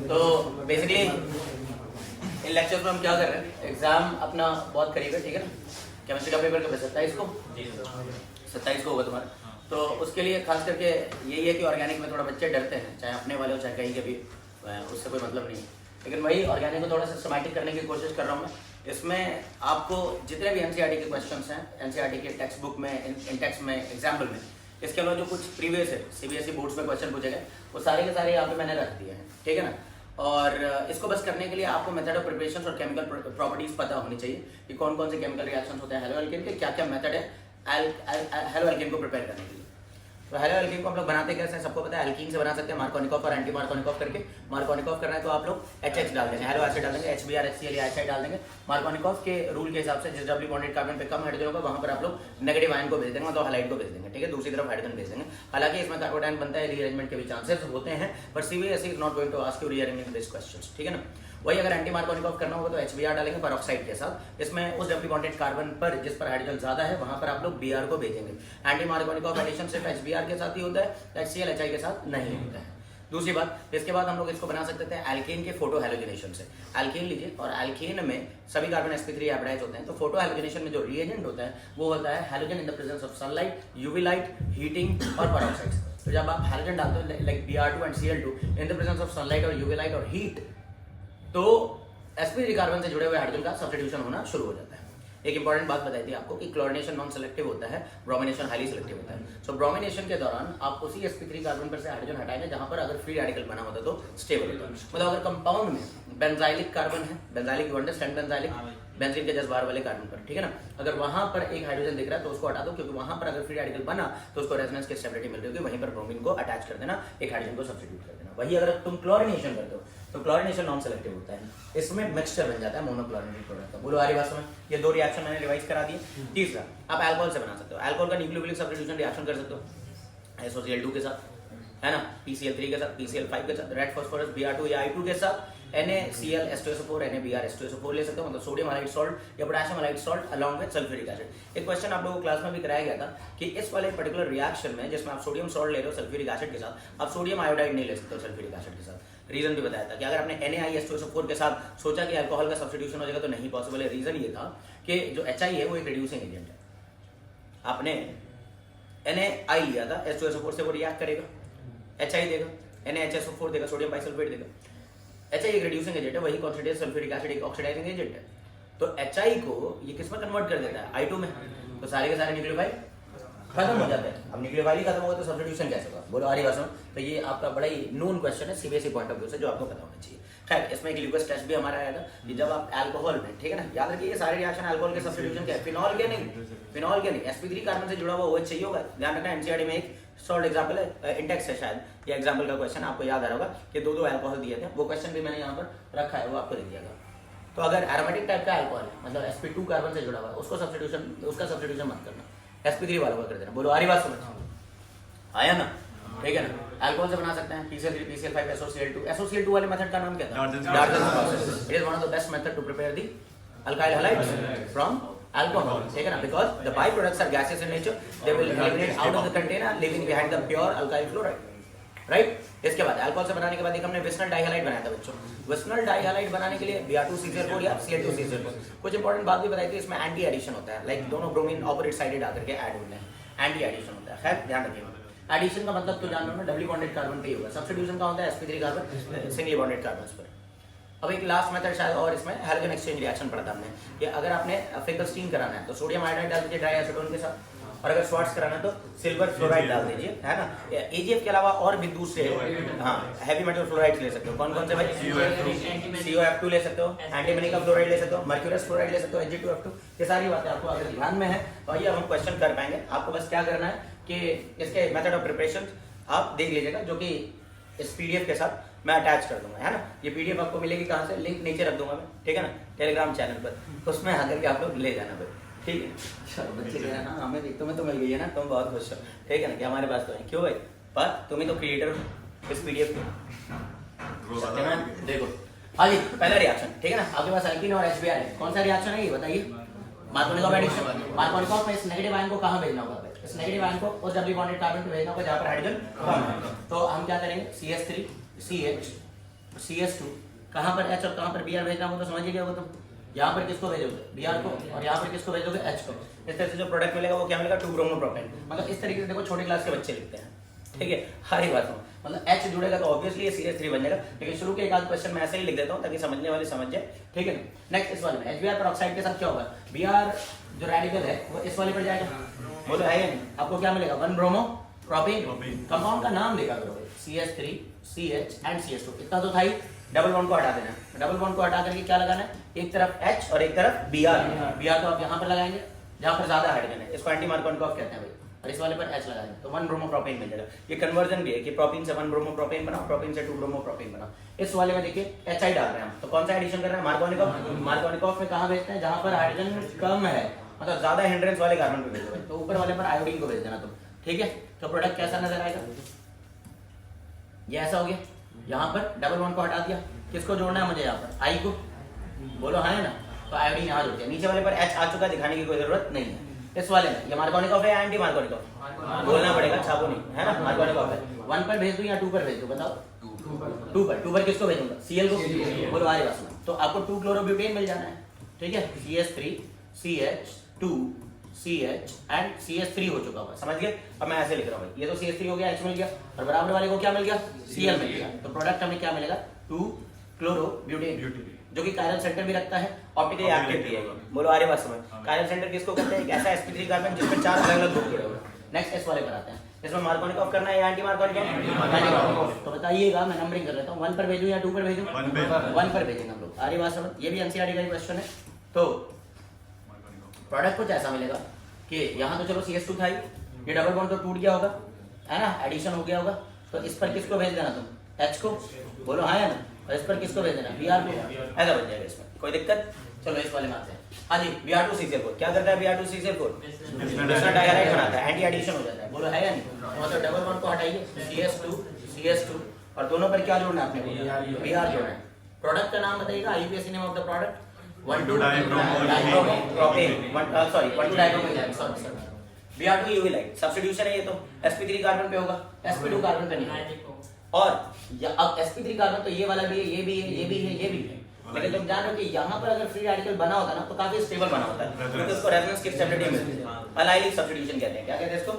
तो बेसिकली इन लेक्चर्स में हम क्या कर रहे हैं, एग्जाम अपना बहुत करीब है, ठीक है ना। केमिस्ट्री का पेपर कब है? 27 को। 27 को होगा तुम्हारा। तो उसके लिए खास करके यही है कि ऑर्गेनिक में थोड़ा बच्चे डरते हैं, चाहे अपने वाले हो चाहे कहीं के भी, उससे कोई मतलब नहीं है। लेकिन वही ऑर्गेनिक को थोड़ा सिस्टमैटिक करने की कोशिश कर रहा हूँ मैं। इसमें आपको जितने भी एनसीईआरटी के क्वेश्चंस हैं, एनसीईआरटी के टेक्स्ट बुक में, इंटेक्स में, एग्जाम्पल में, इसके अलावा जो कुछ प्रीवियस है सीबीएसई बोर्ड्स में क्वेश्चन पूछे गए, वो सारे के सारे यहाँ पे मैंने रख दिए हैं, ठीक है ना। और इसको बस करने के लिए आपको मेथड ऑफ प्रिपरेशन और केमिकल प्रॉपर्टीज पता होनी चाहिए कि कौन कौन से केमिकल रिएक्शंस होते हैं हेलो एल्केन के, क्या क्या मेथड है हेलो एल्केन को प्रिपेयर करने के लिए। तो हेलो एल्कीन को हम लोग बनाते कैसे हैं, सबको पता है। एल्कीन से बना सकते हैं मार्कोनिकॉफ और एंटी मार्कोनिकॉफ करके। मार्कोनिकॉफ करना है तो आप लोग HH डाल देंगे, हेलो एसिड डाल देंगे, HBr HCl या HI डाल देंगे। मार्कोनिकॉफ के रूल के हिसाब से जिस डबली बॉन्डेड कार्बन पे कम हाइड्रोजन होगा वहां पर आप लोग नेगेटिव आयन को भेज देंगे, तो हैलाइड को भेज देंगे, ठीक है। दूसरी तरफ हाइड्रोजन भेज देंगे। हालांकि इसमें कार्बोटाइन बनता है, रीअरेंजमेंट के भी चांसेस होते हैं, पर CBSE is not going to ask you rearranging this questions, ठीक है ना। वही अगर एंटी मार्कोनिकॉफ करना होगा तो HBr डालेंगे पेरोक्साइड के साथ। इसमें उस डबली बॉन्डेड कार्बन पर जिस पर हाइड्रोजन ज्यादा है वहां पर आप लोग Br को भेजेंगे। एंटी मार्कोनिकॉफ एडिशन सिर्फ HBr के साथ ही होता है, HCl HI के साथ नहीं होता है। दूसरी बात, इसके बाद हम लोग इसको बना सकते थे एल्केन के फोटो हैलोजनेशन से। एल्केन लीजिए और एल्केन में सभी कार्बन sp3 हाइब्रिडाइज होते हैं, तो फोटो हैलोजनेशन में जो रिएजेंट होता है वो होता है halogen in the presence of sunlight, UV light, heating और पेरोक्साइड्स। तो जब आप हैलोजन डालते हो like Br2 and Cl2 in the presence of sunlight और यूवी लाइट और हीट, तो sp3 कार्बन से जुड़े हुए हाइड्रोजन का सब्स्टिट्यूशन होना शुरू हो जाता है। एक इंपॉर्टेंट बात बताई थी आपको कि क्लोरीनेशन नॉन सेलेक्टिव होता है, ब्रोमिनेशन हाईली सेलेक्टिव होता है। सो ब्रोमिनेशन के दौरान आप उसी sp3 कार्बन पर से हाइड्रोजन हटाएंगे जहां पर अगर फ्री रेडिकल बना होता तो स्टेबल होता है। मतलब अगर कंपाउंड में बेंजाइलिक कार्बन है, benzylic you understand, benzylic benzene के जज्बार वाले कार्बन पर, ठीक है ना, अगर वहां पर एक हाइड्रोजन दिख रहा है तो उसको हटा दो, क्योंकि वहां पर अगर फ्री रेडिकल बना तो उसको रेजोनेंस की स्टेबिलिटी मिल रही होगी, वहीं पर ब्रोमीन को अटैच कर देना, एक हाइड्रोजन को सब्स्टिट्यूट कर देना। वही अगर तुम क्लोरीनेशन करते हो तो क्लोरीनेशन नॉन सेलेक्टिव होता है, इसमें मिक्सचर बन जाता है मोनोक्लोरिनेटेड प्रोडक्ट का। बोलो आ रही बात समझ? ये दो रिएक्शन मैंने रिवाइज करा दिए। तीसरा, आप अल्कोहल से बना सकते हो। अल्कोहल का न्यूक्लियोफिलिक सब्स्टिट्यूशन रिएक्शन कर सकते हो SOCl2 के साथ, है ना, PCl3 के साथ, PCl5 के साथ, रेड फास्फोरस Br2 या I2 के साथ, NaCl H2SO4 NaBr H2SO4 ले सकते हो, मतलब सोडियम हाइलाइट सॉल्ट या potassium highlight salt along with sulphuric acid. एक क्वेश्चन आप लोगों को क्लास में भी कराया गया था कि इस वाले पर्टिकुलर रिएक्शन में जिसमें आप सोडियम सॉल्ट ले रहे हो सल्फ्यूरिक एसिड के साथ, आप सोडियम आयोडाइड नहीं ले सकते हो सल्फ्यूरिक एसिड के साथ। रीजन भी बताया था कि अगर आपने NaIH2SO4 के साथ सोचा कि अल्कोहल का सब्स्टिट्यूशन हो जाएगा तो नहीं पॉसिबल है। रीजन ये था कि जो HI है वो एक रिड्यूसिंग एजेंट है। आपने Na लिया था, H2SO4 से वो रिएक्ट करेगा, HI देगा, NaHSO4 देगा, सोडियम बाइसल्फेट देगा। HI एक रिड्यूसिंग एजेंट है, वही कॉन्सेंट्रेटेड सल्फ्यूरिक एसिड एक ऑक्सीडाइजिंग एजेंट है। तो HI को ये किस में कन्वर्ट कर देता है? I2 में। तो सारे के सारे न्यूक्लियोफाइल खत्म हो जाते हैं। अब न्यूक्लियोफाइल ही खत्म होगा तो सब्स्टिट्यूशन कैसे होगा? बोलो आ रही बात समझ? तो ये आपका बड़ा ही नोन क्वेश्चन है सीबीएसई पॉइंट ऑफ व्यू से, जो आपको पता होना चाहिए। खैर, इसमें एक ल्यूकस टेस्ट भी हमारा आया था कि जब आप अल्कोहल में, ठीक है ना, याद रखिए ये सारे रिएक्शन अल्कोहल के सब्स्टिट्यूशन क्या है, फिनॉल के नहीं, फिनॉल के नहीं, sp3 कार्बन से जुड़ा हुआ OH चाहिए होगा। ध्यान रखना, एनसीईआरटी में एक शॉर्ट एग्जांपल है, इंडेक्स है शायद, ये एग्जांपल का क्वेश्चन आपको याद आ रहा होगा कि दो अल्कोहल दिए थे, वो क्वेश्चन भी मैंने यहाँ पर रखा है, वो आपको दिख जाएगा। तो अगर एरोमेटिक टाइप का अल्कोहल है, मतलब sp2 कार्बन से जुड़ा हुआ है, उसका सब्स्टिट्यूशन मत करना, sp3 वालों का कर देना। बोलो आ रही बात समझ? आया ना, ठीक है ना। अल्कोहल से बना सकते हैं PCl3 PCl5 SOCl2। SOCl2 वाले मेथड का नाम क्या था? Darzens process. It is one of the best method to prepare the alkyl halides from alcohol, ठीक है ना, because the byproducts are gaseous in nature, they will eliminate out of the container leaving behind the pure alkyl fluoride, right? इसके बाद alcohol से बनाने के बाद एक हमने विस्नल डाइहैलाइड बनाया था बच्चों। विस्नल डाइहैलाइड बनाने के लिए Br2CCl4 या Cl2CCl4। कुछ इंपॉर्टेंट बात भी बताई थी, इसमें एंटी एडिशन होता है, लाइक दोनों ब्रोमीन ऑपोजिट साइडेड आकर के ऐड होते हैं, एंटी एडिशन होता है। खैर ध्यान रखिएगा, एडिशन का मतलब तो जान लो ना, डबली बॉन्डेड कार्बन पे ही होगा। सब्स्टिट्यूशन का होता है sp3 carbon singly bonded carbons पर। अब एक लास्ट मेथड शायद और इसमें हैलोजन एक्सचेंज रिएक्शन पढ़ा था हमने कि अगर आपने फिंगरस्टीन कराना है तो सोडियम आयोडाइड डाल दीजिए ड्राई एसीटोन के साथ, और अगर स्वाट्स कराना है तो सिल्वर फ्लोराइड डाल दीजिए, है ना। AgF के अलावा और भी दूसरे हैवी मेटल फ्लोराइड्स ले सकते हो। कौन कौन से भाई? COF2 ले सकते हो, एंटीमनी का फ्लोराइड ले सकते हो, मर्क्यूरस फ्लोराइड ले सकते हो, Ag2F2। ये सारी बातें आपको अगर ध्यान में है तो ये हम क्वेश्चन कर पाएंगे। आपको बस क्या करना है कि इसके मेथड ऑफ प्रिपरेशन आप देख लीजिएगा, जो कि इस PDF के साथ मैं अटैच कर दूंगा, है ना। ये PDF आपको मिलेगी कहाँ से? लिंक नीचे रख दूंगा मैं, ठीक है ना, टेलीग्राम चैनल पर, उसमें आकर के आप लोग ले जाना भाई, ठीक है। चलो बच्चे कह रहे हैं हाँ हमें तुम्हें तो मिल गई है ना, तुम बहुत खुश हो, ठीक है ना, कि हमारे पास तो है। क्यों भाई? पर तुम ही तो क्रिएटर हो इस PDF के, देखो। हाँ जी, पहला रिएक्शन, ठीक है ना, आपके पास एल्कीन और HBr है। कौन सा रिएक्शन है ये बताइए? Markovnikov addition. मार्कोनिकॉफ में इस नेगेटिव आयन को कहाँ भेजना होगा? इस नेगेटिव आयन को उस डबली बॉन्डेड कार्बन पे भेजना होगा जहाँ पर हाइड्रोजन कम है। तो हम क्या करेंगे? CH3CH CS2 कहाँ पर H और कहाँ पर Br भेजना हो तो समझिए क्या होगा तुम। यहाँ पर किसको भेजोगे Br को और यहाँ पर किसको भेजोगे H को। इस तरह से जो प्रोडक्ट मिलेगा वो क्या मिलेगा 2-ब्रोमोप्रोपेन। मतलब इस तरीके से देखो छोटे क्लास के बच्चे लिखते हैं, ठीक है। हर बात में मतलब H जुड़ेगा तो ऑब्वियसली ये CS3 बन जाएगा, लेकिन शुरू के एक आध क्वेश्चन मैं ऐसे ही लिख देता हूँ ताकि समझने वाले समझ जाए, ठीक है ना। नेक्स्ट इस वाले में HBr पेरोक्साइड के साथ क्या होगा, Br जो रेडिकल है वो इस वाले पर जाएगा, बोलो है या नहीं। आपको क्या मिलेगा 1-ब्रोमोप्रोपेन। कंपाउंड का नाम देखा करो CS3 CH एंड CS2, इतना तो था ही। डबल बॉन्ड को हटा देना है, डबल बॉन्ड को हटा करके क्या लगाना है, एक तरफ H और एक तरफ Br। Br तो आप यहाँ पर लगाएंगे जहाँ पर ज्यादा हाइड्रोजन है, इसको एंटी मार्कोनिकॉफ कहते हैं भाई, और इस वाले पर H लगाएंगे तो 1-ब्रोमोप्रोपेन मिल जाएगा। ये कन्वर्जन भी है कि प्रोपीन से 1-ब्रोमोप्रोपेन बनाओ, प्रोपीन से 2-ब्रोमोप्रोपेन बनाओ। इस वाले में देखिए HI डाल रहे हैं हम, तो कौन सा एडिशन कर रहे हैं, मार्कोनिकॉफ। मार्कोनिकॉफ में कहाँ भेजते हैं, जहाँ पर हाइड्रोजन कम है, मतलब ज्यादा हिंड्रेंस वाले कार्बन पे भेजोगे, तो ऊपर वाले पर आयोडीन को भेज देना तुम, ठीक है। तो प्रोडक्ट कैसा नजर आएगा, ये ऐसा हो गया। यहाँ पर डबल बॉन्ड को हटा दिया, किसको जोड़ना है मुझे, यहाँ पर I को, बोलो हाँ है ना, तो आयोडीन यहाँ जोड़ दिया। नीचे वाले पर H आ चुका, दिखाने की कोई जरूरत नहीं है। इस वाले में ये मार्कोनिकॉफ है या एंटी मार्कोनिकॉफ, बोलना पड़ेगा, छापो नहीं है ना। मार्कोनिकॉफ है, 1 पर भेज दूं या 2 पर भेज दूं, बताओ। 2 पर किसको भेजूंगा, Cl को, बोलो आगे बस में। तो आपको 2-क्लोरोब्यूटेन मिल जाना है, ठीक है। CS3 CH2 CH and CS3 हो चुका होगा, समझ गए। अब मैं ऐसे लिख रहा हूँ, ये तो CS3 हो गया, H मिल गया, और बराबर वाले को क्या मिल गया, Cl मिल गया। तो प्रोडक्ट हमें क्या मिलेगा, 2-क्लोरोब्यूटेन, जो कि कायरल सेंटर भी रखता है, ऑप्टिकली एक्टिव भी है। बोलो आरे बात समझ। कायरल सेंटर किसको कहते हैं, एक ऐसा sp3 कार्बन जिसमें 4 अलग-अलग ग्रुप जुड़े हुए हैं। नेक्स्ट इस वाले पर आते हैं, इसमें मार्कोनिकॉफ करना है या एंटी मार्कोनिकॉफ, तो बताइएगा। मैं नंबरिंग कर लेता हूं, 1 पर भेजूं या 2 पर भेजूं, 1 पर भेजेंगे हम लोग। आरे बात समझ, ये भी एनसीईआरटी का क्वेश्चन है। तो प्रोडक्ट कुछ ऐसा मिलेगा कि यहाँ तो चलो CS2 था ही, ये डबल बॉन्ड तो टूट गया होगा, है ना, एडिशन हो गया होगा, तो इस पर किसको भेज देना तुम, H को, बोलो हाँ है ना, और इस पर किसको भेज देना, Br को, ऐसा बन जाएगा। इसमें कोई दिक्कत, चलो इस वाले में आते हैं। हाँ जी, Br2CCl4 क्या करता है, Br2CCl4 दूसरा डायहाइड बनाता है, एंटी एडिशन हो जाता है, बोलो है या नहीं। मतलब डबल बॉन्ड को हटाइए, CS2 और दोनों पर क्या जोड़ना है आपने, Br जोड़ना है। प्रोडक्ट का नाम बताइएगा, IUPAC name of the product, 1,2-डाइब्रोमो, सॉरी 1,2-डाइब्रोमो, Br2 UV लाइट सब्स्टिट्यूशन है, ये तो sp3 कार्बन पे होगा, sp2 कार्बन पे नहीं। और अब sp3 कार्बन तो ये वाला भी है, ये भी है, ये भी है, ये भी है, लेकिन तुम जान रहे हो कि यहाँ पर अगर फ्री रेडिकल बना होता ना तो काफी स्टेबल बना होता है, क्योंकि उसको रेजोनेंस की स्टेबिलिटी मिलती है। अलाइलिक सब्स्टिट्यूशन कहते हैं, क्या कहते हैं इसको,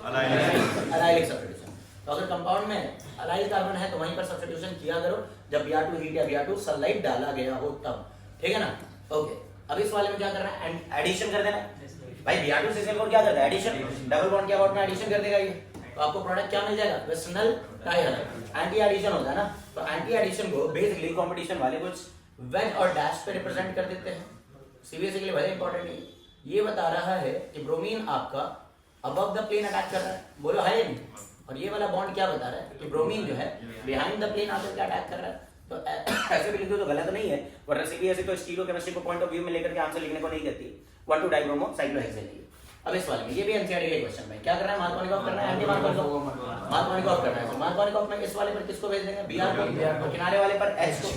अलाइलिक सब्स्टिट्यूशन। तो अगर कंपाउंड में अलाइल कार्बन है तो वहीं पर सब्स्टिट्यूशन किया करो जब Br2 हीट या Br2 सनलाइट डाला गया हो तब, ठीक है ना। ओके, अब इस वाले में क्या करना है, एडिशन कर देना भाई। Br2CCl4 क्या करता है, एडिशन, डबल बॉन्ड के अबाउट में एडिशन कर देगा ये, तो आपको प्रोडक्ट क्या मिल जाएगा, वेस्टर्नल डाइहाइड्राइड। एंटी एडिशन होता है ना, तो एंटी एडिशन को बेसिकली कंपटीशन वाले कुछ वेज और डैश पे रिप्रेजेंट कर देते हैं। सीबीएसई के लिए बहुत इंपॉर्टेंट नहीं, ये बता रहा है कि ब्रोमीन आपका अबव द प्लेन अटैक कर रहा है, बोलो है नहीं। और ये वाला बॉन्ड क्या बता रहा है कि ब्रोमीन जो है बिहाइंड द प्लेन आकर के अटैक कर रहा है। तो ऐसे भी लिख दो तो गलत नहीं है, वरना सीबीएसई तो स्टीरियोकेमिस्ट्री को पॉइंट ऑफ व्यू में लेकर के आंसर लिखने को नहीं कहती, 1,2-डाइब्रोमो साइक्लोहेक्सेन। अब इस वाले में ये भी एनसीईआरटी के क्वेश्चन में क्या करना है, मार्कोनिकॉफ करना है, एंटी मार्कोनिकॉफ करना है। मार्कोनिकॉफ में इस वाले पर किसको भेज देंगे, Br को, किनारे वाले पर H को।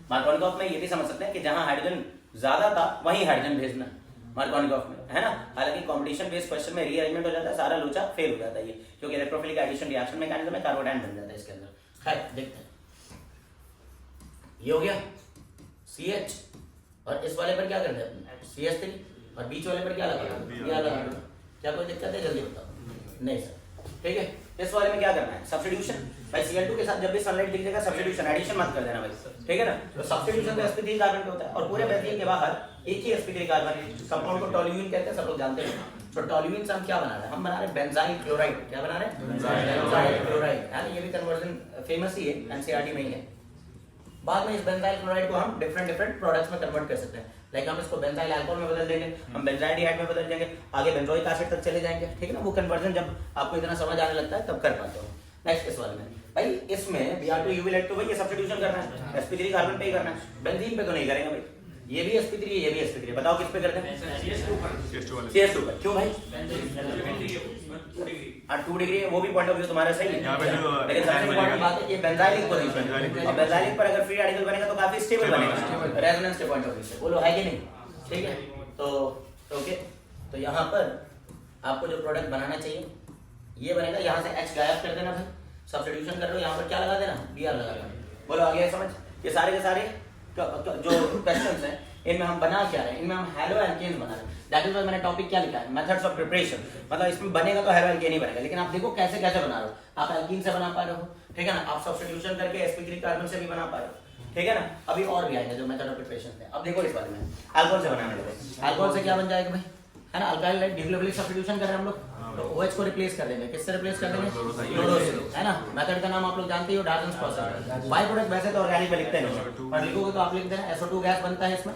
मार्कोनिकॉफ में ये भी समझ सकते हैं कि जहां हाइड्रोजन ज्यादा था वहीं हाइड्रोजन भेजना मार्कोनिकॉफ में, है ना। हालांकि कंपटीशन बेस्ड क्वेश्चन में रीअरेंजमेंट हो जाता है, सारा लोचा फेल हो जाता है ये, क्योंकि इलेक्ट्रोफिलिक एडिशन रिएक्शन मैकेनिज्म में कार्बोडाइन बन जाता है इसके अंदर। खैर देखते हैं, ये हो गया CH, और इस वाले पर क्या करते हैं CH3, और बीच वाले पर क्या लगा, क्या कोई दिक्कत है, जल्दी बताओ। नहीं सर, ठीक है। इस वाले में क्या करना है, सब्स्टिट्यूशन भाई। Cl2 के साथ जब भी सनलाइट दिख जाएगा सब्स्टिट्यूशन, एडिशन मत कर देना भाई, ठीक है ना। तो सब्स्टिट्यूशन तो sp3 कार्बन पे होता है, और पूरे बेंजीन के बाहर एक ही sp3 कार्बन, कंपाउंड को टोल्यूइन कहते हैं, सब लोग जानते हैं। तो टोल्यूइन से हम क्या बना रहे हैं, हम बना रहे हैं बेंजाइल क्लोराइड। क्या बना रहे हैं, बेंजाइल क्लोराइड, है ना। ये भी कन्वर्जन फेमस ही है, एनसीईआरटी में ही है। बाद में इस बेंजाइल क्लोराइड को हम डिफरेंट प्रोडक्ट्स में कन्वर्ट कर सकते हैं, लाइक हम इसको बेंजाइल अल्कोहल में बदल देंगे, हम बेंजाइडिहाइड में बदल देंगे, आगे बेंजोइक एसिड तक चले जाएंगे, ठीक है ना। वो कन्वर्जन जब आपको इतना समझ आने लगता है तब कर पाते हो। नेक्स्ट इस वाले में भाई, इसमें Br2 UV लाइट तो भाई ये सब्स्टिट्यूशन करना है, sp3 कार्बन पे ही करना है, बेंजीन पे तो नहीं करेंगे भाई। ये भी sp3 है, ये भी sp3 है, बताओ किस पे करते हैं, CS2 पर। क्यों भाई, 2 डिग्री है, वो भी पॉइंट ऑफ व्यू तुम्हारा सही है, लेकिन सबसे इंपॉर्टेंट बात है कि बेंजाइलिक पोजीशन, और बेंजाइलिक पर अगर फ्री रेडिकल बनेगा तो काफी स्टेबल बनेगा रेजोनेंस के पॉइंट ऑफ व्यू से, बोलो है कि नहीं, ठीक है। तो ओके, तो यहाँ पर आपको जो प्रोडक्ट बनाना चाहिए ये बनेगा, यहाँ से H गायब कर देना भाई, सब्स्टिट्यूशन कर रहे हो, यहाँ पर क्या लगा देना, Br लगा देना, बोलो आ गया समझ? ये सारे के सारे जो क्वेश्चंस हैं इनमें हम बना क्या रहे हैं, इनमें हम हैलो एल्केन्स बना रहे हैं। दैट इज व्हाई मैंने टॉपिक क्या लिखा है, मेथड्स ऑफ प्रिपरेशन। मतलब इसमें बनेगा तो हैलो एल्केन ही बनेगा, लेकिन आप देखो कैसे कैसे बना रहे हो। आप एल्कीन से बना पा रहे हो, ठीक है ना, आप सब्स्टिट्यूशन करके sp3 कार्बन से भी बना पा रहे हो, ठीक है ना। अभी और भी आएंगे जो मेथड ऑफ प्रिपरेशन है। अब देखो इस बारे में अल्कोहल से बनाने लगे। अल्कोहल से क्या बन जाएगा भाई, है ना, अल्काइल लाइक डिग्लोफिलिक सब्स्टिट्यूशन कर रहे हैं हम लोग, तो OH को रिप्लेस कर देंगे, किससे रिप्लेस कर देंगे, क्लोरोसिल, है ना। मेथड का नाम आप लोग जानते हो, डाल्टन्स प्रोसेस। बाय प्रोडक्ट वैसे तो ऑर्गेनिक में लिखते नहीं, पर लिखोगे तो आप लिख देना SO2 गैस बनता है इसमें,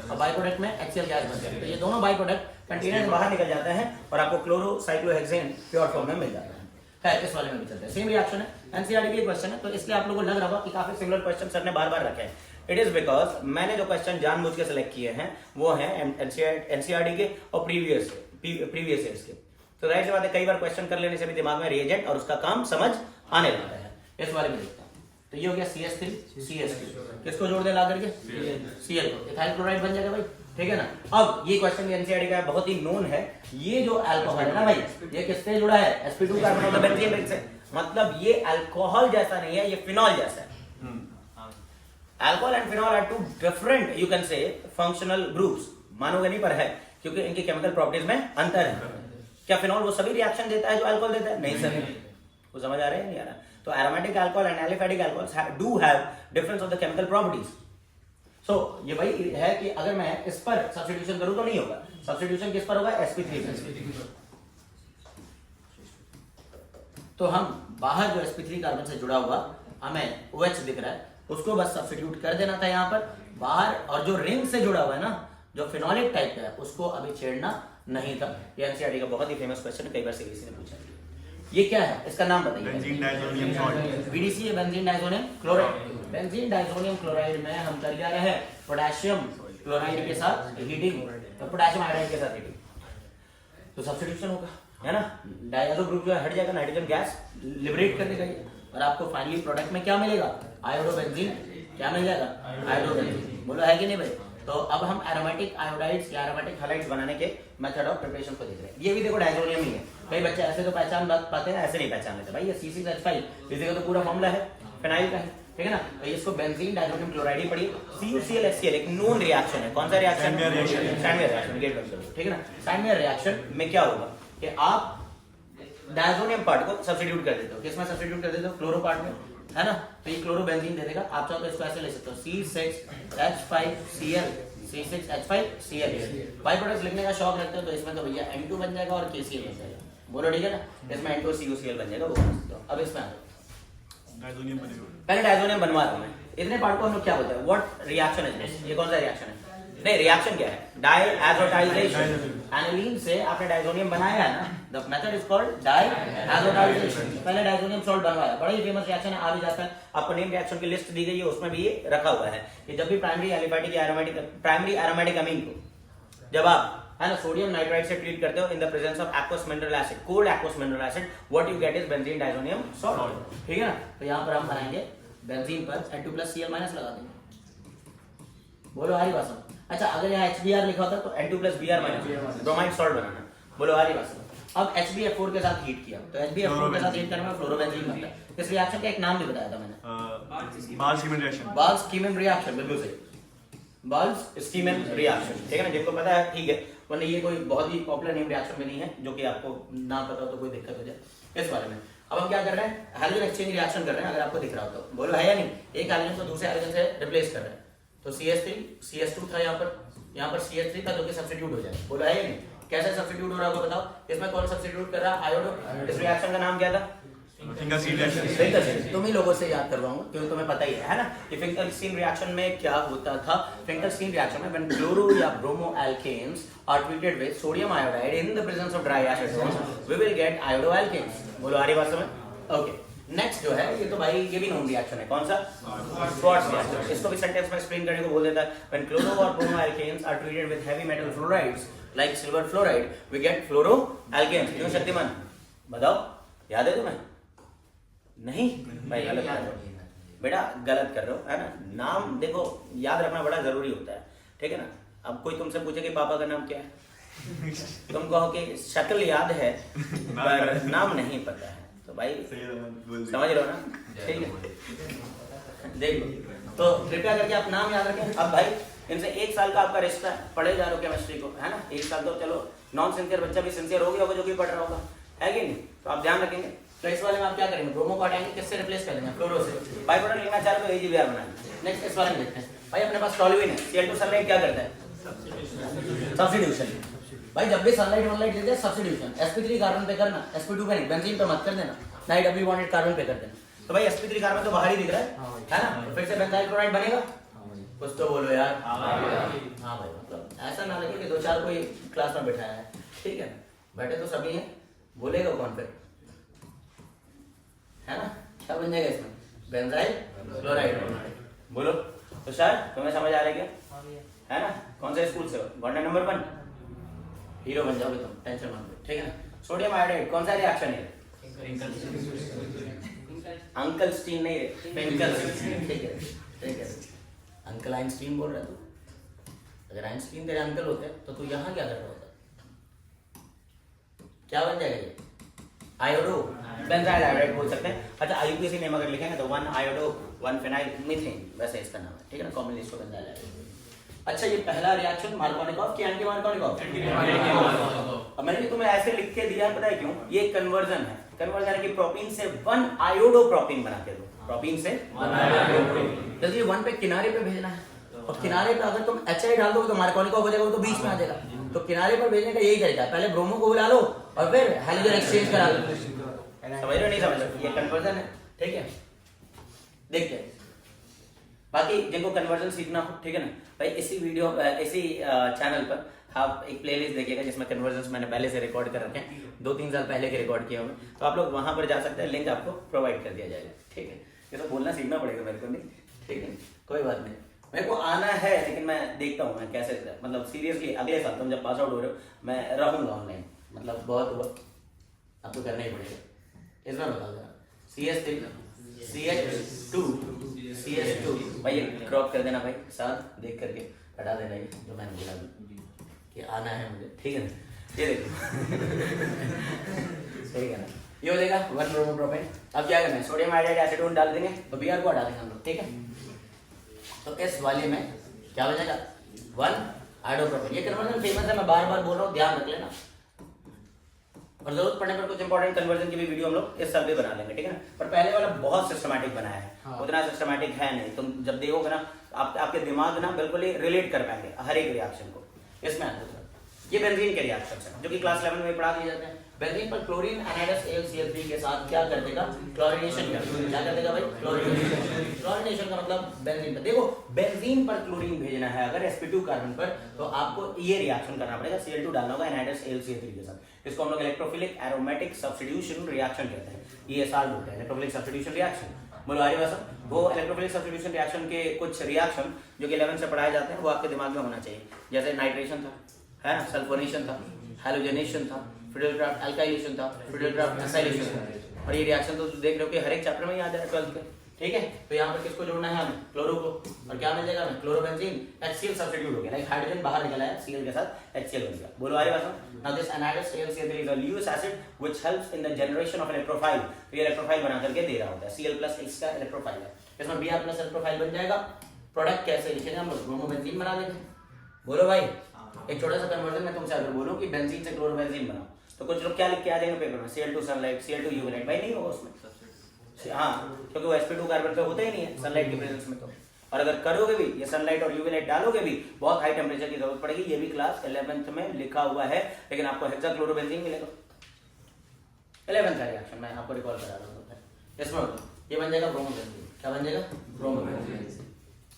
और बाय प्रोडक्ट में HCl गैस बनता है। तो ये दोनों बाय प्रोडक्ट कंटेनर से बाहर निकल जाते हैं और आपको क्लोरोसाइक्लोहेक्सेन प्योर फॉर्म में मिल जाता है। इस वाले में भी चलता है, सेम रिएक्शन है, एनसीईआरटी का क्वेश्चन है, तो इसलिए आप लोगों को लग रहा होगा कि काफी सिमिलर क्वेश्चन सर ने बार-बार रखे हैं। इट इज बिकॉज मैंने जो क्वेश्चन जानबूझ के सिलेक्ट किए हैं वो हैं एनसीईआरटी के और प्रीवियस ईयर्स के। तो राइट से बात है, कई बार क्वेश्चन कर लेने से भी दिमाग में रिएजेंट और उसका काम समझ आने लगता है। इस बारे में देखता हूं। तो ये हो गया CH3 CH2, किसको जोड़ दे ला करके, Cl को, इथाइल क्लोराइड बन जाएगा भाई, ठीक है ना। अब ये क्वेश्चन एनसीईआरटी का बहुत ही नोन है। ये जो अल्कोहल है ना भाई, ये किससे जुड़ा है, sp2 carbon of the benzene ring से। मतलब ये अल्कोहल जैसा नहीं है, ये फिनॉल जैसा है। Alcohol and phenol are two different you can say functional groups. मानोगे नहीं पर है, क्योंकि इनकी केमिकल प्रॉपर्टीज में अंतर है। क्या फिनॉल वो सभी रिएक्शन देता है जो अल्कोहल देता है? नहीं सर, वो समझ आ रहा है नहीं आ रहा? तो aromatic alcohol and aliphatic alcohols do have difference of the chemical properties. So ये भाई है कि अगर मैं इस पर सब्स्टिट्यूशन करूं तो नहीं होगा, सब्स्टिट्यूशन किस पर होगा, sp3 पर। तो हम बाहर जो sp3 कार्बन से जुड़ा हुआ हमें OH दिख रहा है, उसको बस सब्स्टिट्यूट कर देना था यहाँ पर बाहर, और जो रिंग से जुड़ा हुआ है ना, जो फिनोलिक टाइप का है, उसको अभी छेड़ना नहीं था। ये एनसीईआरटी का बहुत ही फेमस क्वेश्चन है, कई बार सीबीएसई ने पूछा। ये क्या है, इसका नाम बताइए। बेंजीन डाइजोनियम सॉल्ट, बीडीसी है, benzene diazonium chloride. Benzene diazonium chloride में हम कर क्या रहे हैं, पोटेशियम क्लोराइड के साथ हीटिंग, तो पोटेशियम आयोडाइड के साथ हीटिंग, तो सब्स्टिट्यूशन होगा, है ना। डायजो ग्रुप जो है हट जाएगा, नाइट्रोजन गैस लिबरेट कर देगा, और आपको फाइनली प्रोडक्ट में क्या मिलेगा, आयोडोबेंजीन। क्या मिल जाएगा, आयोडोबेंजीन। बोलो है कि नहीं भाई। तो अब हम एरोमेटिक आयोडाइड्स या एरोमेटिक हैलाइड्स बनाने के मेथड ऑफ प्रिपरेशन को देख रहे हैं। ये भी देखो डायजोनियम ही है। कई बच्चे ऐसे तो पहचान पाते हैं, ऐसे नहीं पहचान लेते। भाई ये C6H5 इसी का तो पूरा फॉर्मूला है, फिनाइल का है, ठीक है ना। तो इसको बेंजीन डाइजोनियम क्लोराइड ही पढ़िए। CuCl HCl एक नोन रिएक्शन है। कौन सा रिएक्शन, सैंडविच रिएक्शन, ठीक है ना। सैंडविच रिएक्शन में क्या होगा कि आप डायजोनियम पार्ट को सब्स्टिट्यूट कर देते हो, किसमें सब्स्टिट्यूट कर देते हो, क्लोरो पार्ट में, है ना। तो ये क्लोरोबेंजीन दे देगा। आप चाहो तो इसको ऐसे ले सकते हो, C6H5Cl, C6H5Cl। बाई प्रोडक्ट्स लिखने का शौक रखते हो तो इसमें तो भैया N2 बन जाएगा और KCl बन जाएगा। बोलो ठीक है ना, इसमें N2 CuCl बन जाएगा, वो बना सकते हो। अब इसमें आ जाओ, डाइजोनियम बनेगा। पहले डायजोनियम बनवा रहा हूं मैं। इतने पार्ट को हम लोग क्या बोलते हैं, व्हाट रिएक्शन इज दिस, ये कौन सा रिएक्शन है, नहीं रिएक्शन क्या है, डाईएजोटाइजेशन। एनिलीन से आपने डायजोनियम बनाया है ना, द मेथड इज कॉल्ड डाईएजोटाइजेशन। पहले डायजोनियम सॉल्ट बनवाया, बड़ा ही फेमस रिएक्शन है, आ भी जाता है। आपको नेम रिएक्शन की लिस्ट दी गई है, उसमें भी ये रखा हुआ है कि जब भी प्राइमरी एलिफेटिक या एरोमेटिक, प्राइमरी एरोमेटिक अमीन को जब आप, है ना, सोडियम नाइट्राइड से ट्रीट करते हो इन the presence of aqueous mineral acid, cold aqueous mineral acid, what you get is benzene diazonium salt, ठीक है ना। तो यहाँ पर हम बनाएंगे बेंजीन पर N2+Cl- लगा देंगे। बोलो आ रही बात समझ। अच्छा, अगर यहाँ HBr लिखा होता तो N2+Br- ब्रोमाइड सॉल्ट बनाना। बोलो आ रही बात समझ। अब HbF4 के साथ हीट किया तो HbF4 के साथ हीट करने में फ्लोरोबेंजीन बनता है। इस रिएक्शन का एक नाम भी बताया था मैंने, बाल्स-कीमन रिएक्शन। बाल्स-कीमन रिएक्शन, बिल्कुल सही, बाल्स-कीमन रिएक्शन, ठीक है ना। जिनको पता है ठीक है, वरना ये कोई बहुत ही पॉपुलर नेम रिएक्शन में नहीं है, जो कि आपको ना पता हो तो कोई दिक्कत हो जाए इस बारे में। अब हम क्या कर रहे हैं, हाइड्रोजन एक्सचेंज रिएक्शन कर रहे हैं, अगर आपको दिख रहा हो तो बोलो है या नहीं। एक हाइड्रोजन को दूसरे हाइड्रोजन से रिप्लेस कर रहे हैं, तो CH3 CH2 था यहाँ पर CH3 था जो कि सब्स्टिट्यूट हो जाए। बोलो है या नहीं। कैसे सब्स्टिट्यूट हो रहा होगा बताओ, इसमें कौन सब्स्टिट्यूट कर रहा है, आयोडो। इस रिएक्शन का नाम क्या था, फिंगरस्टीन रिएक्शन। तुम ही लोगों से याद करवाऊंगा क्योंकि तुम्हें पता ही है ना कि फिंगरस्टीन रिएक्शन में क्या होता था। फिंगरस्टीन रिएक्शन में व्हेन क्लोरो या bromo alkanes are treated with sodium iodide in the presence of dry acid we will get iodo alkanes. बोलो आ रही बात समझ। ओके, नेक्स्ट जो है ये तो भाई ये भी नोन रिएक्शन है, कौन सा, श्वार्ट्ज रिएक्शन। इसको भी सेंटेंस में एक्सप्लेन करने को बोल देता है, व्हेन क्लोरो और bromo alkanes are treated with heavy metal fluorides like silver fluoride we get fluoro alkanes. क्यों शक्तिमान बताओ, याद है तुम्हें, नहीं भाई गलत कर रहे हो बेटा, गलत कर रहे हो, है ना। नाम देखो याद रखना बड़ा जरूरी होता है, ठीक है ना। अब कोई तुमसे पूछे कि पापा का नाम क्या है, तुम कहो कि शक्ल याद है पर नाम नहीं पता है, तो भाई समझ रहे हो ना, ठीक है। देख लो। तो कृपया करके आप नाम याद रखें। अब भाई इनसे 1 साल का आपका रिश्ता है, पढ़े जा रहे हो केमिस्ट्री को, है ना। 1 साल तो चलो नॉन सिंसियर बच्चा भी सिंसियर हो गया होगा जो कि पढ़ रहा होगा, है कि नहीं। तो आप ध्यान रखेंगे। तो इस वाले में आप क्या करेंगे, ब्रोमो को हटाएंगे, किससे रिप्लेस कर देंगे, फ्लोरो से। बाई प्रोडक्ट लिखना चाह रहे तो AgBr बनाएंगे। नेक्स्ट इस वाले में देखते हैं भाई, अपने पास टॉल्यूइन है, Cl2 सनलाइट क्या करता है, सब्स्टिट्यूशन। भाई जब भी सनलाइट वनलाइट देते हैं सब्स्टिट्यूशन। sp3 कार्बन पे करना, sp2 पे नहीं, बेंजीन पे मत कर देना, ना ही डब्ल्यू बॉन्डेड कार्बन पे कर देना। तो भाई sp3 कार्बन तो बाहर ही दिख रहा है ना, तो फिर से बेंजाइल क्लोराइड बनेगा। कुछ तो बोलो यार। हाँ भाई, मतलब ऐसा ना लगे कि 2-4 कोई क्लास में बैठाया है, ठीक है ना। बैठे तो सभी हैं, बोलेगा कौन फिर, है ना। क्या बन जाएगा इसमें, बेंजाइल क्लोराइड। बोलो तो शायद तुम्हें समझ आ रहा है क्या, है ना। कौन से स्कूल से हो, गवर्नर नंबर 1 हीरो बन जाओगे तुम, टेंशन मत लो, ठीक है ना। सोडियम आयोडाइड कौन सा रिएक्शन है, अंकल स्टीन नहीं है, ठीक है ठीक है। अंकल आइंस्टीन बोल रहा है तू, अगर आइंस्टीन तेरे अंकल होते तो तू यहाँ क्या कर रहा होता, क्या बन जाएगा ये, आयोडो बेंजाइल आयोडाइड बोल सकते हैं। अच्छा IUPAC नेम अगर लिखेंगे तो 1 आयोडो 1 फेनाइल मीथेन, वैसे इसका नाम है, ठीक है ना, कॉमनली इसको बेंजाइल आयोडाइड। अच्छा ये पहला रिएक्शन मार्कोनिकॉफ की एंटी मार्कोनिकॉफ। अब मैंने तुम्हें ऐसे लिख के दिया, पता है क्यों, ये कन्वर्जन है। कन्वर्जन है कि प्रोपीन से 1 आयोडो प्रोपीन बना के दो, प्रोपीन से 1 आयोडो प्रोपीन। जल्दी 1 पे किनारे पे भेजना है, और किनारे पे अगर तुम HI डाल दोगे तो मार्कोनिकॉफ हो जाएगा, वो तो बीच में आ जाएगा। तो किनारे पर भेजने का यही तरीका है, पहले ब्रोमो को बुला लो और फिर हाइड्रोजन एक्सचेंज करा लो। समझ रहे हो नहीं समझ रहे, ये कन्वर्जन है, ठीक है। देखते हैं बाकी जिनको कन्वर्जन सीखना हो, ठीक है ना भाई, इसी वीडियो इसी चैनल पर आप एक प्लेलिस्ट देखिएगा जिसमें कन्वर्जन्स मैंने पहले से रिकॉर्ड कर रखे हैं, 2-3 साल पहले के रिकॉर्ड किए होंगे, तो आप लोग वहां पर जा सकते हैं, लिंक आपको प्रोवाइड कर दिया जाएगा, ठीक है। ये तो बोलना सीखना पड़ेगा मेरे को, नहीं ठीक है, कोई बात नहीं, मेरे को आना है, लेकिन मैं देखता हूँ मैं कैसे, मतलब सीरियसली अगले साल तुम जब पास आउट हो रहे हो मैं रहूंगा ऑनलाइन, मतलब बहुत हुआ, आपको करना ही पड़ेगा। इस बार बताओ जरा, CS2 भाई क्रॉप कर देना भाई, साथ देख करके हटा देना ये जो मैंने बोला कि आना है मुझे, ठीक है ना। ये देखो ठीक है ना, ये हो जाएगा 1 ब्रोमो प्रोपेन। अब क्या करना है, सोडियम आयोडाइड एसीटोन डाल देंगे तो Br को हटा देंगे हम लोग, ठीक है। तो इस वाले में क्या बचेगा, 1 आयोडो प्रोपेन। ये कन्वर्जन फेमस है, मैं बार बार बोल रहा हूँ, ध्यान रख लेना, और जरूरत पड़ने पर कुछ इंपॉर्टेंट कन्वर्जन की भी वीडियो हम लोग इस साल भी बना लेंगे, ठीक है ना। पर पहले वाला बहुत सिस्टमैटिक बनाया है, हाँ। उतना सिस्टमैटिक है नहीं, तुम जब देखोगे ना आपके दिमाग ना बिल्कुल ही रिलेट कर पाएंगे हर एक रिएक्शन को। इसमें ये बेंजीन के रिएक्शन है जो कि क्लास 11 में पढ़ा दिए जाते हैं। बेंजीन पर क्लोरीन एनाइडस AlCl3 के साथ क्या कर देगा, क्लोरीनेशन कर देगा। क्या कर देगा भाई, क्लोरीनेशन का मतलब बेंजीन पर, देखो बेंजीन पर क्लोरीन भेजना है अगर sp2 कार्बन पर, तो आपको ये रिएक्शन करना पड़ेगा, Cl2 डालना होगा एनाइडस AlCl3 के साथ। इसको हम लोग इलेक्ट्रोफिलिक एरोमेटिक सब्स्टिट्यूशन रिएक्शन कहते हैं, ESR बोलते हैं, इलेक्ट्रोफिलिक सब्स्टिट्यूशन रिएक्शन। बोलो आ रही बात, वो इलेक्ट्रोफिलिक सब्स्टिट्यूशन रिएक्शन के कुछ रिएक्शन जो कि 11 से पढ़ाए जाते हैं वो आपके दिमाग में होना चाहिए, जैसे नाइट्रेशन था, है ना, सल्फोनेशन था, हैलोजेनेशन था, फिडेलक्राफ्ट अल्काइलेशन था, फिडेलक्राफ्ट एसाइलेशन था। और ये रिएक्शन तो देख रहे हो कि हर एक चैप्टर में ही आ जाए 12th के, ठीक है। तो यहाँ पर किसको जोड़ना है हमें, क्लोरो को, और क्या मिल जाएगा हमें, क्लोरोबेंजीन HCl सब्स्टिट्यूट हो गया, लाइक हाइड्रोजन बाहर निकला है, Cl के साथ HCl बन गया। बोलो आ रही बात। Now this anhydrous AlCl3 is a Lewis acid which helps in the generation of electrophile. तो ये इलेक्ट्रोफाइल बना करके दे रहा होता है, Cl+X का इलेक्ट्रोफाइल है, इसमें Br+ इलेक्ट्रोफाइल बन जाएगा। प्रोडक्ट कैसे लिखेंगे हम लोग, ब्रोमोबेंजीन बना देंगे। बोलो भाई, एक छोटा सा कन्वर्जन में तुमसे अगर बोलूं कि बेंजीन से क्लोरोबेंजीन बनाओ, तो कुछ लोग क्या लिख के आ जाएंगे पेपर में, Cl2 सनलाइट, Cl2 यूवेनाइट, भाई नहीं होगा उसमें, हाँ, क्योंकि वो sp2 कार्बन पे होता ही नहीं है सनलाइट के प्रेजेंस में। तो और अगर करोगे भी ये सनलाइट और यूवी लाइट डालोगे भी, बहुत हाई टेम्परेचर की जरूरत पड़ेगी, ये भी क्लास 11th में लिखा हुआ है, लेकिन आपको हेक्साक्लोरोबेंजीन मिलेगा 11th का रिएक्शन, मैं आपको रिकॉल करा रहा हूँ। इसमें ये बन जाएगा ब्रोमोबेंजीन, क्या बन जाएगा, ब्रोमोबेंजीन।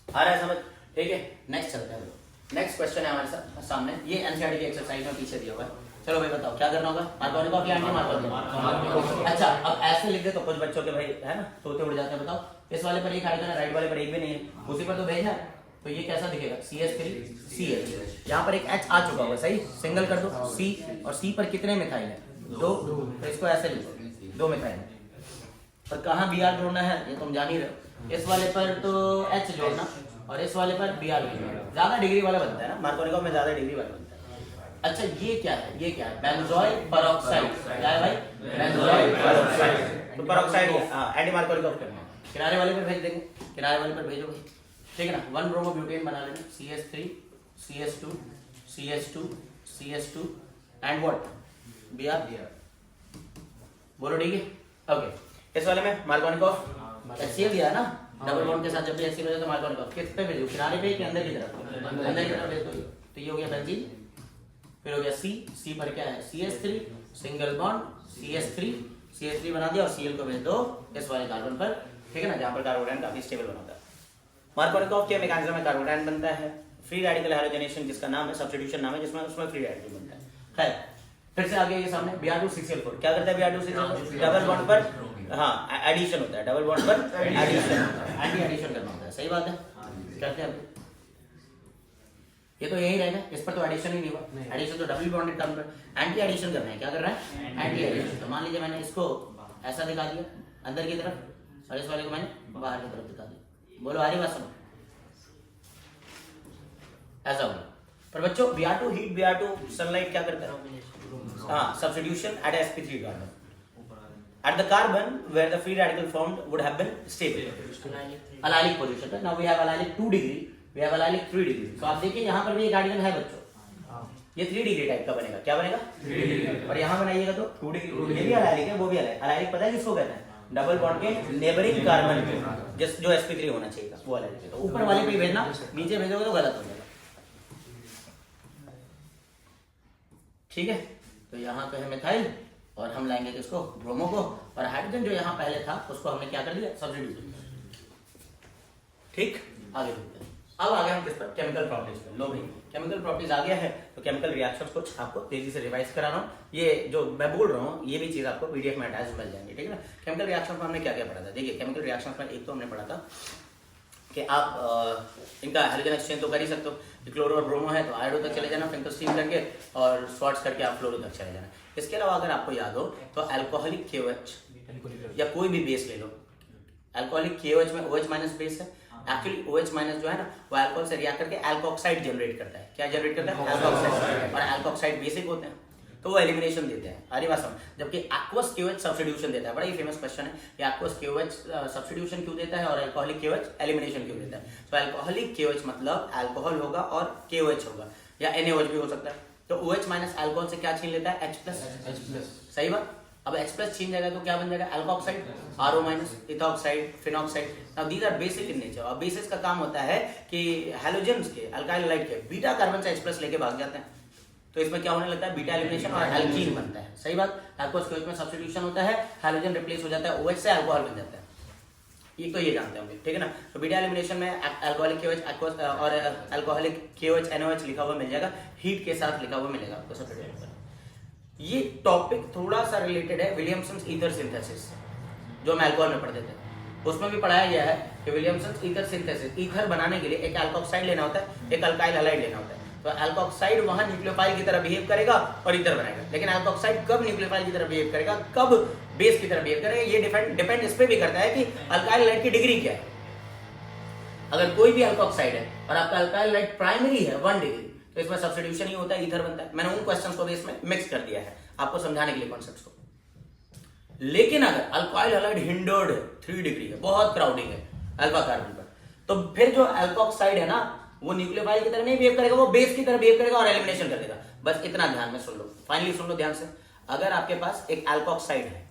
आ रहा है समझ, ठीक है। नेक्स्ट चलते हैं, नेक्स्ट क्वेश्चन है हमारे सामने, ये एनसीईआरटी की एक्सरसाइज में पीछे दिया हुआ है। चलो भाई बताओ क्या करना होगा, मार्कोनिकॉफ या एंटी मार्कोनिकॉफ। अच्छा अब ऐसे लिख दे तो कुछ बच्चों के भाई है ना तोते उड़ जाते हैं। बताओ इस वाले पर एक हाइड्रोजन है, राइट वाले पर एक भी नहीं है, उसी पर तो भेजना है, तो ये कैसा दिखेगा, CH3Cl। यहाँ पर एक H आ चुका होगा, सही, सिंगल कर दो C, और C पर कितने मिथाइल है, 2, तो इसको ऐसे लिखो 2 मिथाइल। पर कहाँ Br जोड़ना है ये तुम जान ही रहे हो, इस वाले पर तो H जोड़ना और इस वाले पर Br जोड़ना, ज्यादा डिग्री वाला बनता है ना, मार्कोनिकॉफ में ज्यादा डिग्री वाला बनता है। अच्छा ये क्या है, ये क्या है, बेंजोइल पेरोक्साइड, क्या है भाई, बेंजोइल पेरोक्साइड। तो पेरोक्साइड एंटी मार्कोनिकॉफ करना, किनारे वाले पर भेज देंगे, किनारे वाले पर भेजोगे, ठीक है ना। 1 ब्रोमो ब्यूटेन बना लेना, CH3 CH2 CH2 CH2 and what Br, बोलो ठीक है। ओके, इस वाले में मार्कोनिकोव HCl दिया है ना, डबल बॉन्ड के साथ जब भी HCl हो जाए तो मार्कोनिकोव किस पे भेजो, किनारे पे कि अंदर की तरफ, अंदर की तरफ भेज दो। तो ये हो गया बेंजीन, फिर हो गया C पर क्या है CH3 सिंगल बॉन्ड CH3 बना दिया और Cl को भेज दो इस वाले कार्बन पर, ठीक है ना, जहां पर कार्बोडाइन काफी स्टेबल बनाता है। मार्कोनिकोव के मैकेनिज्म में कार्बोडाइन बनता है, फ्री रेडिकल हाइड्रोजनेशन जिसका नाम है, सब्स्टिट्यूशन नाम है, जिसमें उसमें फ्री रेडिकल बनता है। खैर फिर से आगे ये सामने Br2CCl4 क्या करता है, Br2CCl4 डबल बॉन्ड पर हाँ एडिशन होता है, डबल बॉन्ड पर एडिशन होता है, एंटी एडिशन करना होता है, सही बात है, करते हैं। ये तो यही रहेगा, इस पर तो एडिशन ही नहीं हुआ, एडिशन तो डबल बॉन्डेड कार्बन पर, एंटी एडिशन करना है, क्या कर रहा है एंटी एडिशन। तो मान लीजिए मैंने इसको ऐसा दिखा दिया अंदर की तरफ और इस वाले को मैंने बाहर की तरफ दिखा दिया, बोलो आ रही बात सुनो, ऐसा होगा। पर बच्चों Br2 हीट Br2 सनलाइट क्या करता है, हाँ substitution at sp3 carbon at the carbon where the free radical formed would have been stable allylic position. Now we have allylic 2 degree, we have allylic 3 degree. तो आप देखिए यहाँ पर भी एक कार्डिकल है बच्चों, ये 3 डिग्री टाइप का बनेगा, क्या बनेगा 3 डिग्री, और यहाँ बनाइएगा तो 2 डिग्री, ये भी allylic है वो भी allylic। allylic पता है किसको कहते हैं, डबल बॉन्ड के नेबरिंग कार्बन जो sp3 होना चाहिए था वो allylic है। तो ऊपर वाले पे ही भेजना, नीचे भेजोगे तो गलत हो जाएगा, ठीक है। तो यहाँ पे है मिथाइल और हम लाएंगे किसको, ब्रोमो को, और हाइड्रोजन जो यहाँ पहले था उसको हमने क्या कर दिया, सब्स्टिट्यूट, ठीक। आगे बढ़ते हैं, अब आ गए हम किस पर, केमिकल प्रॉपर्टीज पर। लो भाई केमिकल प्रॉपर्टीज आ गया है तो केमिकल रिएक्शंस को आपको तेजी से रिवाइज करा रहा हूँ, ये जो मैं बोल रहा हूँ ये भी चीज आपको पीडीएफ में अटैच मिल जाएंगे, ठीक है ना। केमिकल रिएक्शन में हमने क्या क्या पढ़ा था, देखिए केमिकल रिएक्शन में एक तो हमने पढ़ा था कि आप इनका हाइड्रोजन एक्सचेंज तो कर ही सकते हो, क्लोरो और ब्रोमो है तो आयोडो तक चले जाना, फिर तो स्टीम करके और स्वाट्स करके आप फ्लोरो तक चले जाना। इसके अलावा अगर आपको याद हो तो अल्कोहलिक KOH या कोई भी बेस ले लो, अल्कोहलिक KOH में OH माइनस बेस है, एक्चुअली OH माइनस जो है ना वो अल्कोहल से रिएक्ट करके अल्कोक्साइड जनरेट करता है, क्या जनरेट करता है अल्कोक्साइड, और अल्कोक्साइड बेसिक होते हैं तो वो एलिमिनेशन देते हैं, अरे बात समझ। जबकि एक्वस KOH सब्स्टिट्यूशन देता है, बड़ा ही फेमस क्वेश्चन है, ये एक्वस KOH सब्स्टिट्यूशन क्यों देता है और अल्कोहलिक KOH एलिमिनेशन क्यों देता है। तो अल्कोहलिक KOH मतलब अल्कोहल होगा और KOH होगा या NaOH भी हो सकता है, तो OH माइनस अल्कोहल से क्या छीन लेता है H+, सही बात। अब H+ छीन जाएगा तो क्या बन जाएगा alkoxide, RO minus, ethoxide, phenoxide. Now these are basic in nature, और बेसिस का काम होता है कि हैलोजेंस के, अल्काइल हैलाइड के बीटा कार्बन से H+ लेके भाग जाते हैं, तो इसमें क्या होने लगता है बीटा एलिमिनेशन और एल्कीन बनता है, सही बात। एक्वस KOH में सब्स्टिट्यूशन होता है, हैलोजन रिप्लेस हो जाता है, OH से अल्कोहल बन जाता है, ये तो ये जानते होंगे, ठीक है ना। तो बीटा एलिमिनेशन में अल्कोहलिक KOH एक्वस और अल्कोहलिक KOH NaOH लिखा हुआ मिल जाएगा, हीट के साथ लिखा हुआ मिलेगा आपको सब्स्टिट्यूट पर। ये टॉपिक थोड़ा सा रिलेटेड है विलियमसन्स ईथर सिंथेसिस, जो हम अल्कोहल में पढ़ते थे, उसमें भी पढ़ाया गया है कि विलियमसन्स ईथर सिंथेसिस, ईथर बनाने के लिए एक अल्कोक्साइड लेना होता है, एक अल्काइल हैलाइड लेना होता है। तो अल्कोक्साइड वहां न्यूक्लियोफाइल की तरह बिहेव करेगा और ईथर बनाएगा, लेकिन अल्कोक्साइड कब न्यूक्लियोफाइल की तरह बिहेव करेगा, कब बेस की तरह बिहेव करेगा, ये डिपेंड इस पे भी करता है कि अल्काइल हैलाइड की डिग्री क्या है। अगर कोई भी अल्कोक्साइड है और आपका अल्काइल हैलाइड प्राइमरी है 1 डिग्री, तो इसमें सब्स्टिट्यूशन ही होता है, ईथर बनता है। मैंने उन क्वेश्चंस को भी इसमें मिक्स कर दिया है आपको समझाने के लिए कॉन्सेप्ट्स को। लेकिन अगर अल्काइल हैलाइड हिंडर्ड है, 3 डिग्री है, बहुत क्राउडिंग है अल्फा कार्बन पर, तो फिर जो अल्कोक्साइड है ना वो न्यूक्लियोफाइल की तरह नहीं बिहेव करेगा, वो बेस की तरह बिहेव करेगा और एलिमिनेशन कर देगा। बस इतना ध्यान में सुन लो, फाइनली सुन लो ध्यान से। अगर आपके पास एक अल्कोक्साइड है,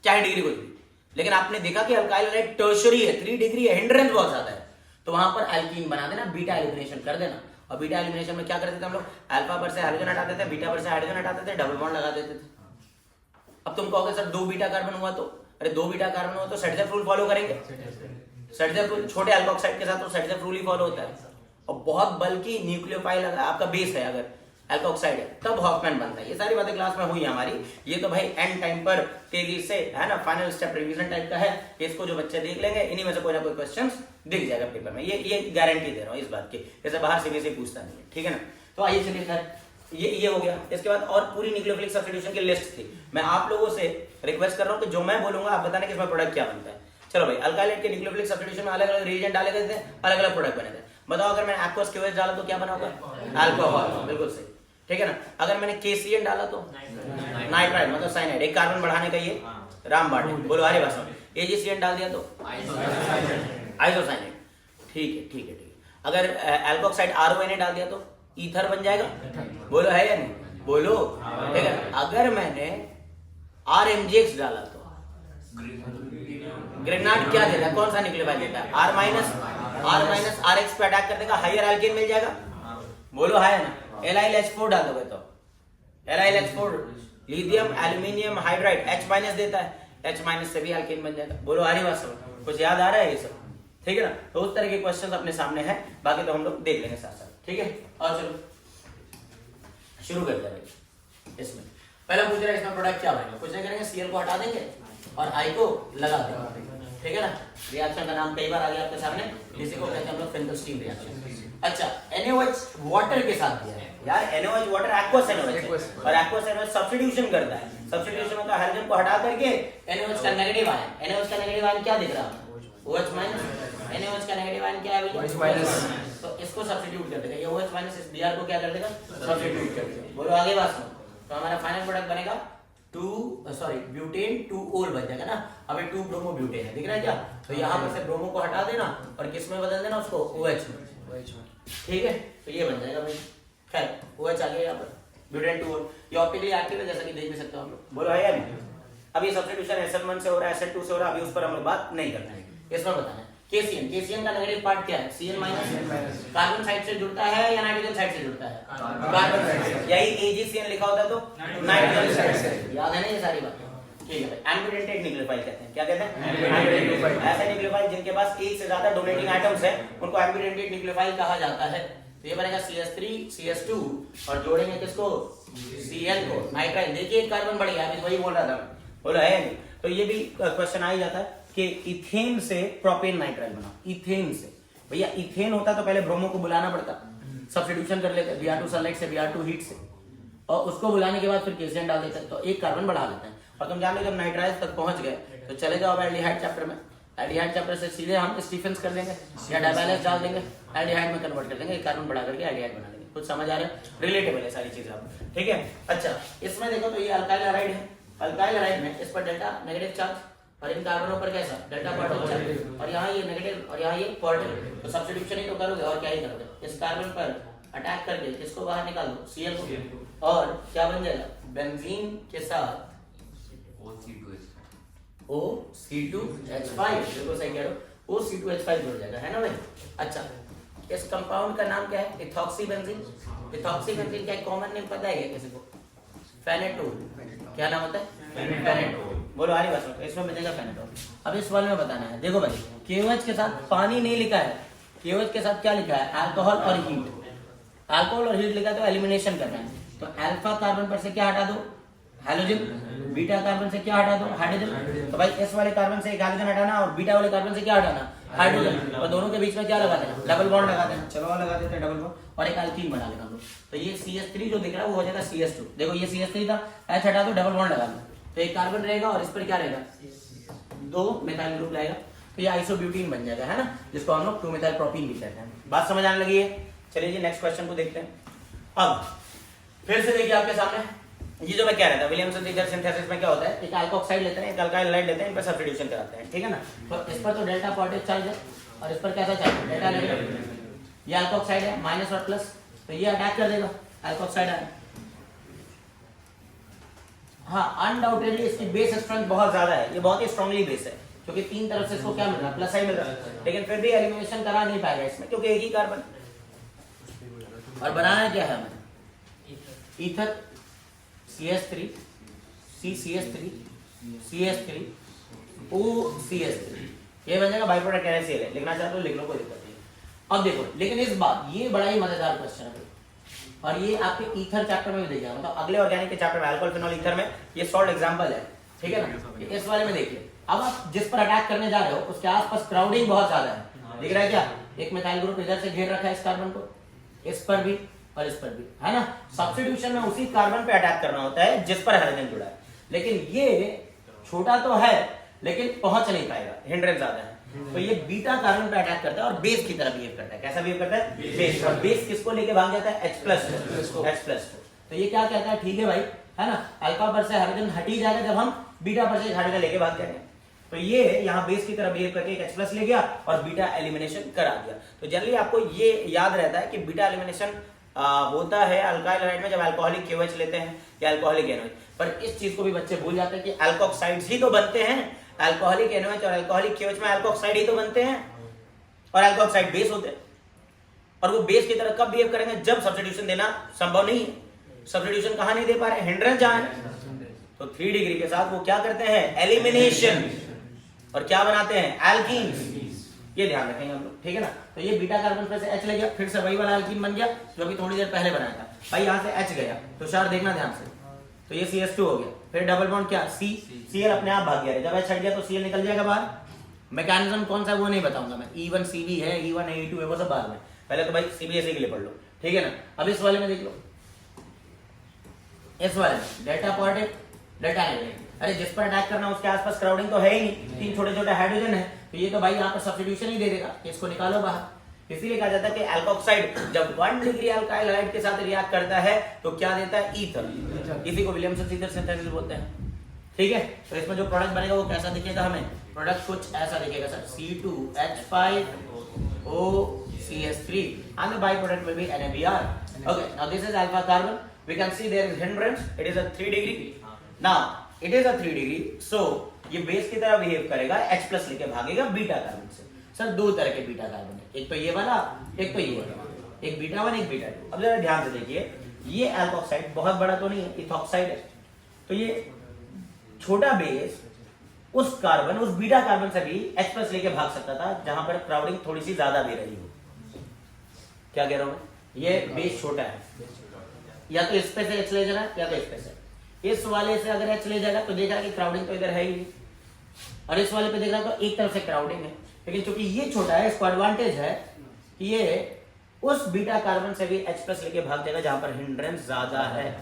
चाहे डिग्री कुछ भी, लेकिन आपने देखा कि अल्काइल हैलाइड टर्शरी है, 3 डिग्री है, हिंड्रेंस बहुत ज्यादा है, तो वहां पर एल्कीन बना देना, बीटा एलिमिनेशन कर देना। और बीटा एलिमिनेशन में क्या करते थे हम लोग, अल्फा पर से हाइड्रोजन हटाते थे, बीटा पर से हाइड्रोजन हटाते थे, डबल बॉन्ड लगा देते थे। अब तुम कहोगे सर 2 बीटा कार्बन हुआ तो, अरे 2 बीटा कार्बन हुआ तो सेटजेफ रूल फॉलो करेंगे, सेटजेफ रूल छोटे अल्कोक्साइड के साथ तो सेटजेफ रूल ही फॉलो होता है। और बहुत बल्कि न्यूक्लियोफाइल अगर आपका बेस है, अगर अल्कोक्साइड है, तब हॉफमैन बनता है। ये सारी बातें क्लास में हुई हमारी, ये तो भाई एंड टाइम पर तेजी से है ना, फाइनल स्टेप रिवीजन टाइप का है, इसको जो बच्चे देख लेंगे इन्हीं में से कोई ना कोई क्वेश्चंस दिख जाएगा पेपर में, ये गारंटी दे रहा हूँ इस बात की, जैसे बाहर से भी पूछता नहीं है, ठीक है ना। तो आइए चलिए खैर ये हो गया। इसके बाद और पूरी न्यूक्लियोफिलिक सब्स्टिट्यूशन की लिस्ट थी। मैं आप लोगों से रिक्वेस्ट कर रहा हूँ कि जो मैं बोलूंगा आप बताने कि इसमें प्रोडक्ट क्या बनता है। चलो भाई, अल्काइल के न्यूक्लियोफिलिक सब्स्टिट्यूशन में अलग अलग रिएजेंट डाले गए थे, अलग अलग प्रोडक्ट बने थे। बताओ अगर मैंने एक्वस KOH डाला तो क्या बना होगा, अल्कोहल, बिल्कुल सही, ठीक है ना। अगर मैंने KCN डाला तो नाइट्राइड मतलब साइनाइड, एक कार्बन बढ़ाने का ये रामबाण, बोलो अरे बस। AgCN डाल दिया तो आइसोसाइनेट। ठीक है। अगर एल्कोक्साइड RONA डाल दिया तो ईथर बन जाएगा। बोलो है या नहीं, बोलो। ठीक है, अगर मैंने RMGX डाला तो ग्रेनाड क्या देता है, कौन सा न्यूक्लियोफाइल देता है? R माइनस RX पे अटैक कर देगा, हायर एल्केन मिल जाएगा। बोलो है ना। LiLH4 डाल दोगे तो LiLH4 lithium aluminium hydride H minus देता है, H माइनस से भी एल्केन बन जाएगा। बोलो आ रही बात समझ, कुछ याद आ रहा है ये सब? ठीक है ना। तो उस तरह के क्वेश्चन अपने सामने है, बाकी तो हम लोग देख लेंगे साथ साथ। ठीक है, और चलो शुरू करते हैं। इसमें पहला पूछ रहा है इसमें प्रोडक्ट क्या बनेगा। कुछ नहीं करेंगे, Cl को हटा देंगे और I को लगा देंगे। ठीक है ना। रिएक्शन का नाम कई बार आ गया आपके सामने, जिसे को कहते हैं हम लोग फेंटोस्टीन रिएक्शन। अच्छा, NaOH वाटर के साथ दिया है यार। NaOH वाटर एक्वस NaOH है और एक्वस NaOH सब्स्टिट्यूशन करता है। सब्स्टिट्यूशन मतलब हाइड्रोजन को हटा करके NaOH का नेगेटिव आयन, NaOH का नेगेटिव आयन क्या दिख रहा है? OH minus. NaOH का नेगेटिव आयन क्या है भाई? OH minus. तो इसको सब्स्टिट्यूट कर देगा, ये OH माइनस इस Br को क्या कर देगा? सब्स्टिट्यूट कर देगा। बोलो आगे बात सुनो। तो हमारा फाइनल प्रोडक्ट बनेगा ब्यूटेन 2-ol बन जाएगा ना। अभी 2 ब्रोमो ब्यूटेन है, दिख रहा है क्या? तो यहाँ पर से ब्रोमो को हटा देना और किस में बदल देना उसको? OH में। ठीक है, तो ये बन जाएगा भाई। खैर OH आ गया यहाँ पर, ब्यूटेन 2-ol। ये ऑप्टिकली एक्टिव है, जैसा कि देख भी सकते हो हम लोग। बोलो है या नहीं? अब ये सब्स्टिट्यूशन SN1 से हो रहा है, SN2 से हो रहा है, अभी उस पर हम लोग बात नहीं करना है। इसमें बताना है KCN का नेगेटिव पार्ट क्या है? Cl minus. कार्बन साइड से जुड़ता है या नाइट्रोजन साइड से जुड़ता है? कार्बन साइड से। यही AgCN लिखा होता तो नाइट्रोजन साइड से। याद है ना ये सारी बात? ठीक है भाई। एम्बिडेंटेड न्यूक्लियोफाइल कहते हैं। क्या कहते हैं? Ambidentate nucleophile. ऐसे न्यूक्लियोफाइल जिनके पास एक से ज्यादा डोनेटिंग आइटम्स है, उनको एम्बिडेंटेड न्यूक्लियोफाइल कहा जाता है। तो ये बनेगा CH3 CH2 और जोड़ेंगे किसको? Cl को। नाइट्राइल देखिए एक कार्बन बढ़ गया, अभी वही बोल रहा था। बोलो है नहीं? तो ये भी क्वेश्चन आ ही जाता है कि इथेन से प्रोपेन नाइट्राइल बना। इथेन से भैया, इथेन होता तो पहले ब्रोमो को बुलाना पड़ता, सब्स्टिट्यूशन कर लेते Br2 सल्फाइड से Br2 हीट से, और उसको बुलाने के बाद फिर KCN डाल देते हैं, तो एक कार्बन बढ़ा लेते हैं। और तुम जान लो जब नाइट्राइल तक पहुंच गए तो चले जाओ एल्डिहाइड चैप्टर में। एल्डिहाइड चैप्टर से सीधे हम स्टीफेंस कर देंगे या डायबैलेंस डाल देंगे, एल्डिहाइड में कन्वर्ट कर देंगे, एक कार्बन बढ़ा करके एल्डिहाइड बना देंगे। कुछ समझ आ रहा है? रिलेटेबल है सारी चीजें आप। ठीक है। अच्छा, इसमें देखो तो ये अल्काइल हैलाइड है। अल्काइल हैलाइड में इस पर डेल्टा नेगेटिव चार्ज और इन कार्बनों पर कैसा? डेल्टा पॉजिटिव चार्ज, और यहाँ ये नेगेटिव और यहाँ ये पॉजिटिव। तो सब्स्टिट्यूशन ही तो करोगे और क्या ही करोगे। इस कार्बन पर अटैक करके किसको बाहर निकाल दो? Cl को। और क्या बन जाएगा? बेंजीन के साथ OC2H5। बिल्कुल सही कह रहे हो, OC2H5 जुड़ जाएगा, है ना भाई? अच्छा, इस कंपाउंड का नाम क्या है? Ethoxy benzene. इथॉक्सी बेंजीन का एक कॉमन नेम पता है क्या किसी को? फेनेटोल। क्या नाम होता है? फेनेटोल। बोलो आ रही बात? इसमें बनेगा फेनेटोल। अब इस वाले में बताना है। देखो भाई, KOH के साथ पानी नहीं लिखा है, KOH के साथ क्या लिखा है? अल्कोहल और हीट। अल्कोहल और हीट लिखा तो एलिमिनेशन करना है। तो अल्फा कार्बन पर से क्या हटा दो? हाइड्रोजन। बीटा कार्बन से क्या हटा दो? हाइड्रोजन। तो भाई इस वाले कार्बन से एक हाइड्रोजन हटाना और बीटा वाले कार्बन से क्या हटाना? हाइड्रोजन। और दोनों के बीच में क्या लगा देना? डबल बॉन्ड लगा देना। चलो लगा देते हैं डबल बॉन्ड और एक अल्कीन बना लेना हम लोग। तो ये CH3 जो दिख रहा है वो हो जाएगा CH2। देखो ये CH3 था, H हटा दो, डबल बॉन्ड लगा दो, तो एक कार्बन रहेगा और इस पर क्या रहेगा? 2 मिथाइल ग्रुप रहेगा। तो ये आइसोब्यूटीन बन जाएगा, है ना, जिसको हम लोग 2 मिथाइल प्रोपीन भी कहते हैं। बात समझ आने लगी है? चलिए जी नेक्स्ट क्वेश्चन को देखते हैं। अब फिर से देखिए आपके सामने ये जो मैं कह रहा था, विलियमसन ईथर सिंथेसिस में क्या होता है? एक अल्कोक्साइड लेते हैं, एक अल्काइल हैलाइड लेते हैं, इन पर सब्स्टिट्यूशन कराते हैं। ठीक है ना। तो इस पर तो डेल्टा पॉजिटिव चार्ज है और इस पर कैसा चार्ज है? Delta negative. ये अल्कोक्साइड है, माइनस और प्लस, तो ये अटैक कर देगा अल्कोक्साइड है। हाँ, अनडाउटेडली इसकी बेस स्ट्रेंथ बहुत ज्यादा है, ये बहुत ही स्ट्रांगली बेस है, क्योंकि 3 तरफ से इसको क्या मिल रहा है? प्लस आई मिल रहा है। लेकिन फिर भी एलिमिनेशन करा नहीं पाएगा इसमें, क्योंकि एक ही कार्बन। और बनाना क्या है हमें? Ether CH3 CCH3 CH3 OCH3, ये बन जाएगा बाई प्रोडक्ट NaCl है। लिखना चाहते हो लिख लो, कोई दिक्कत नहीं। अब देखो, लेकिन इस बार ये बड़ा ही मजेदार क्वेश्चन है और ये आपके ईथर चैप्टर में भी देखिएगा, मतलब अगले ऑर्गेनिक के चैप्टर में अल्कोहल फिनॉल ईथर में ये सॉल्ट एग्जांपल है। ठीक है ना। इस वाले में देखिए, अब आप जिस पर अटैक करने जा रहे हो उसके आसपास क्राउडिंग बहुत ज्यादा है, दिख रहा है क्या? एक मिथाइल ग्रुप इधर से घेर रखा है इस कार्बन को, इस पर भी और इस पर भी, है ना। सब्स्टिट्यूशन में उसी कार्बन पे अटैक करना होता है जिस पर हाइड्रोजन जुड़ा है, लेकिन ये छोटा तो है लेकिन पहुंच नहीं पाएगा, हिंड्रेंस ज्यादा है। तो ये बीटा कार्बन पे अटैक करता है और बेस की तरह बिहेव करता है। कैसा बिहेव करता है? बेस। और बेस किसको लेके भाग जाता है? H+। तो ये क्या कहता है? ठीक है भाई, है ना, अल्फा पर से हाइड्रोजन हट ही जाएगा जब हम बीटा पर से हाइड्रोजन लेके भाग जाएंगे। तो ये यहाँ बेस की तरह बिहेव करके एक H+ ले गया और बीटा एलिमिनेशन करा दिया। तो जनरली आपको ये याद रहता है कि बीटा एलिमिनेशन होता है अल्काइल हाइड्राइड में जब अल्कोहलिक KOH लेते हैं या अल्कोहलिक NOH। पर इस चीज को भी बच्चे भूल जाते हैं कि अल्कोक्साइड्स ही तो बनते हैं, अल्कोहलिक NOH और अल्कोहलिक KOH में अल्कोक्साइड ही तो बनते हैं और अल्कोक्साइड बेस होते हैं। और वो बेस की तरह कब बिहेव करेंगे? जब सब्स्टिट्यूशन देना संभव नहीं है। सब्स्टिट्यूशन कहां नहीं दे पा रहे? हिंड्रेंस जहां है। तो 3 डिग्री के साथ वो क्या करते हैं? एलिमिनेशन, और क्या बनाते हैं? एल्कीन। ये ध्यान रखेंगे हम लोग, ठीक है ना। तो ये बीटा कार्बन पे से H ले गया, फिर से वही वाला एल्कीन बन गया जो अभी थोड़ी देर पहले बनाया था। भाई यहाँ से H गया, तो शार देखना ध्यान से, तो ये CH2 हो गया, फिर डबल बॉन्ड क्या? C, Cl अपने आप भाग गया। जब H हट गया तो Cl निकल जाएगा बाहर। मैकेनिज्म कौन सा वो नहीं बताऊंगा मैं, E1CB है, E1 E2 है, वो सब बाद में। पहले तो भाई CBSE के लिए पढ़ लो, ठीक है ना। अब इस वाले में देख लो, इस वाले में डेल्टा पॉजिटिव डेल्टा नेगेटिव। अरे जिस पर अटैक करना उसके आसपास क्राउडिंग तो है ही नहीं, 3 छोटे छोटे हाइड्रोजन है, तो ये तो भाई यहाँ पर सब्स्टिट्यूशन ही दे देगा, इसको निकालो बाहर। इसीलिए कहा जाता है कि अल्कोक्साइड जब 1 डिग्री अल्काइल हाइड्राइड के साथ रिएक्ट करता है तो क्या देता है? ईथर। इसी को विलियमसन ईथर सिंथेसिस बोलते हैं, ठीक है। तो इसमें जो प्रोडक्ट बनेगा वो कैसा दिखेगा? हमें प्रोडक्ट कुछ ऐसा दिखेगा sir, C2H5OCH3 and the byproduct will be NaBr. Okay, now this is alpha carbon. We can see there is hindrance. It is a 3 degree. Now it is a 3 degree. So ये base की तरह behave करेगा, H+ लेके भागेगा beta carbon से। Sir 2 तरह के beta carbon है, एक तो ये वाला, एक तो ये वाला, एक बीटा 1 एक बीटा 2। अब जरा ध्यान से देखिए, ये अल्कोक्साइड बहुत बड़ा तो नहीं है, इथॉक्साइड है। तो ये छोटा बेस उस कार्बन, उस बीटा कार्बन से भी H+ लेके भाग सकता था जहां पर क्राउडिंग थोड़ी सी ज्यादा दे रही हो। क्या कह रहा हूं मैं? ये बेस छोटा है, या तो इस पे से H ले जाना या तो इस पे से। इस वाले से अगर H ले जाएगा तो देख रहा है कि क्राउडिंग तो इधर है ही नहीं, और इस वाले पे देख रहा है तो एक तरफ से क्राउडिंग है। लेकिन चूंकि ये छोटा है, इसको एडवांटेज है कि ये उस बीटा कार्बन से भी H+ लेके भाग जाएगा जहां पर हिंड्रेंस ज्यादा है।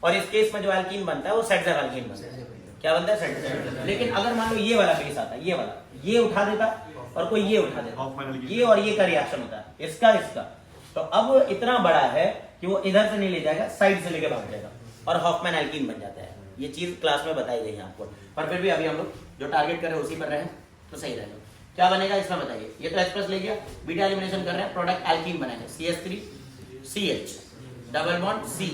और इस केस में जो एल्कीन बनता है वो सेट एल्कीन बनता है। क्या बनता है? सेट। लेकिन अगर मान लो ये वाला बेस आता है, ये वाला, ये उठा देता और कोई ये उठा देता, ये और ये का रिएक्शन होता है, इसका इसका, तो अब इतना बड़ा है कि वो इधर से नहीं ले जाएगा, साइड से लेके भाग जाएगा और हॉफमैन एल्कीन बन जाता है। ये चीज क्लास में बताई गई है आपको, पर फिर भी अभी हम लोग जो टारगेट कर रहे हैं उसी पर रहे तो सही रहेगा। क्या बनेगा इसमें बताइए? ये तो H+ ले गया, बीटा एलिमिनेशन कर रहे हैं, प्रोडक्ट एल्कीन बनेगा, CH3 CH double bond C,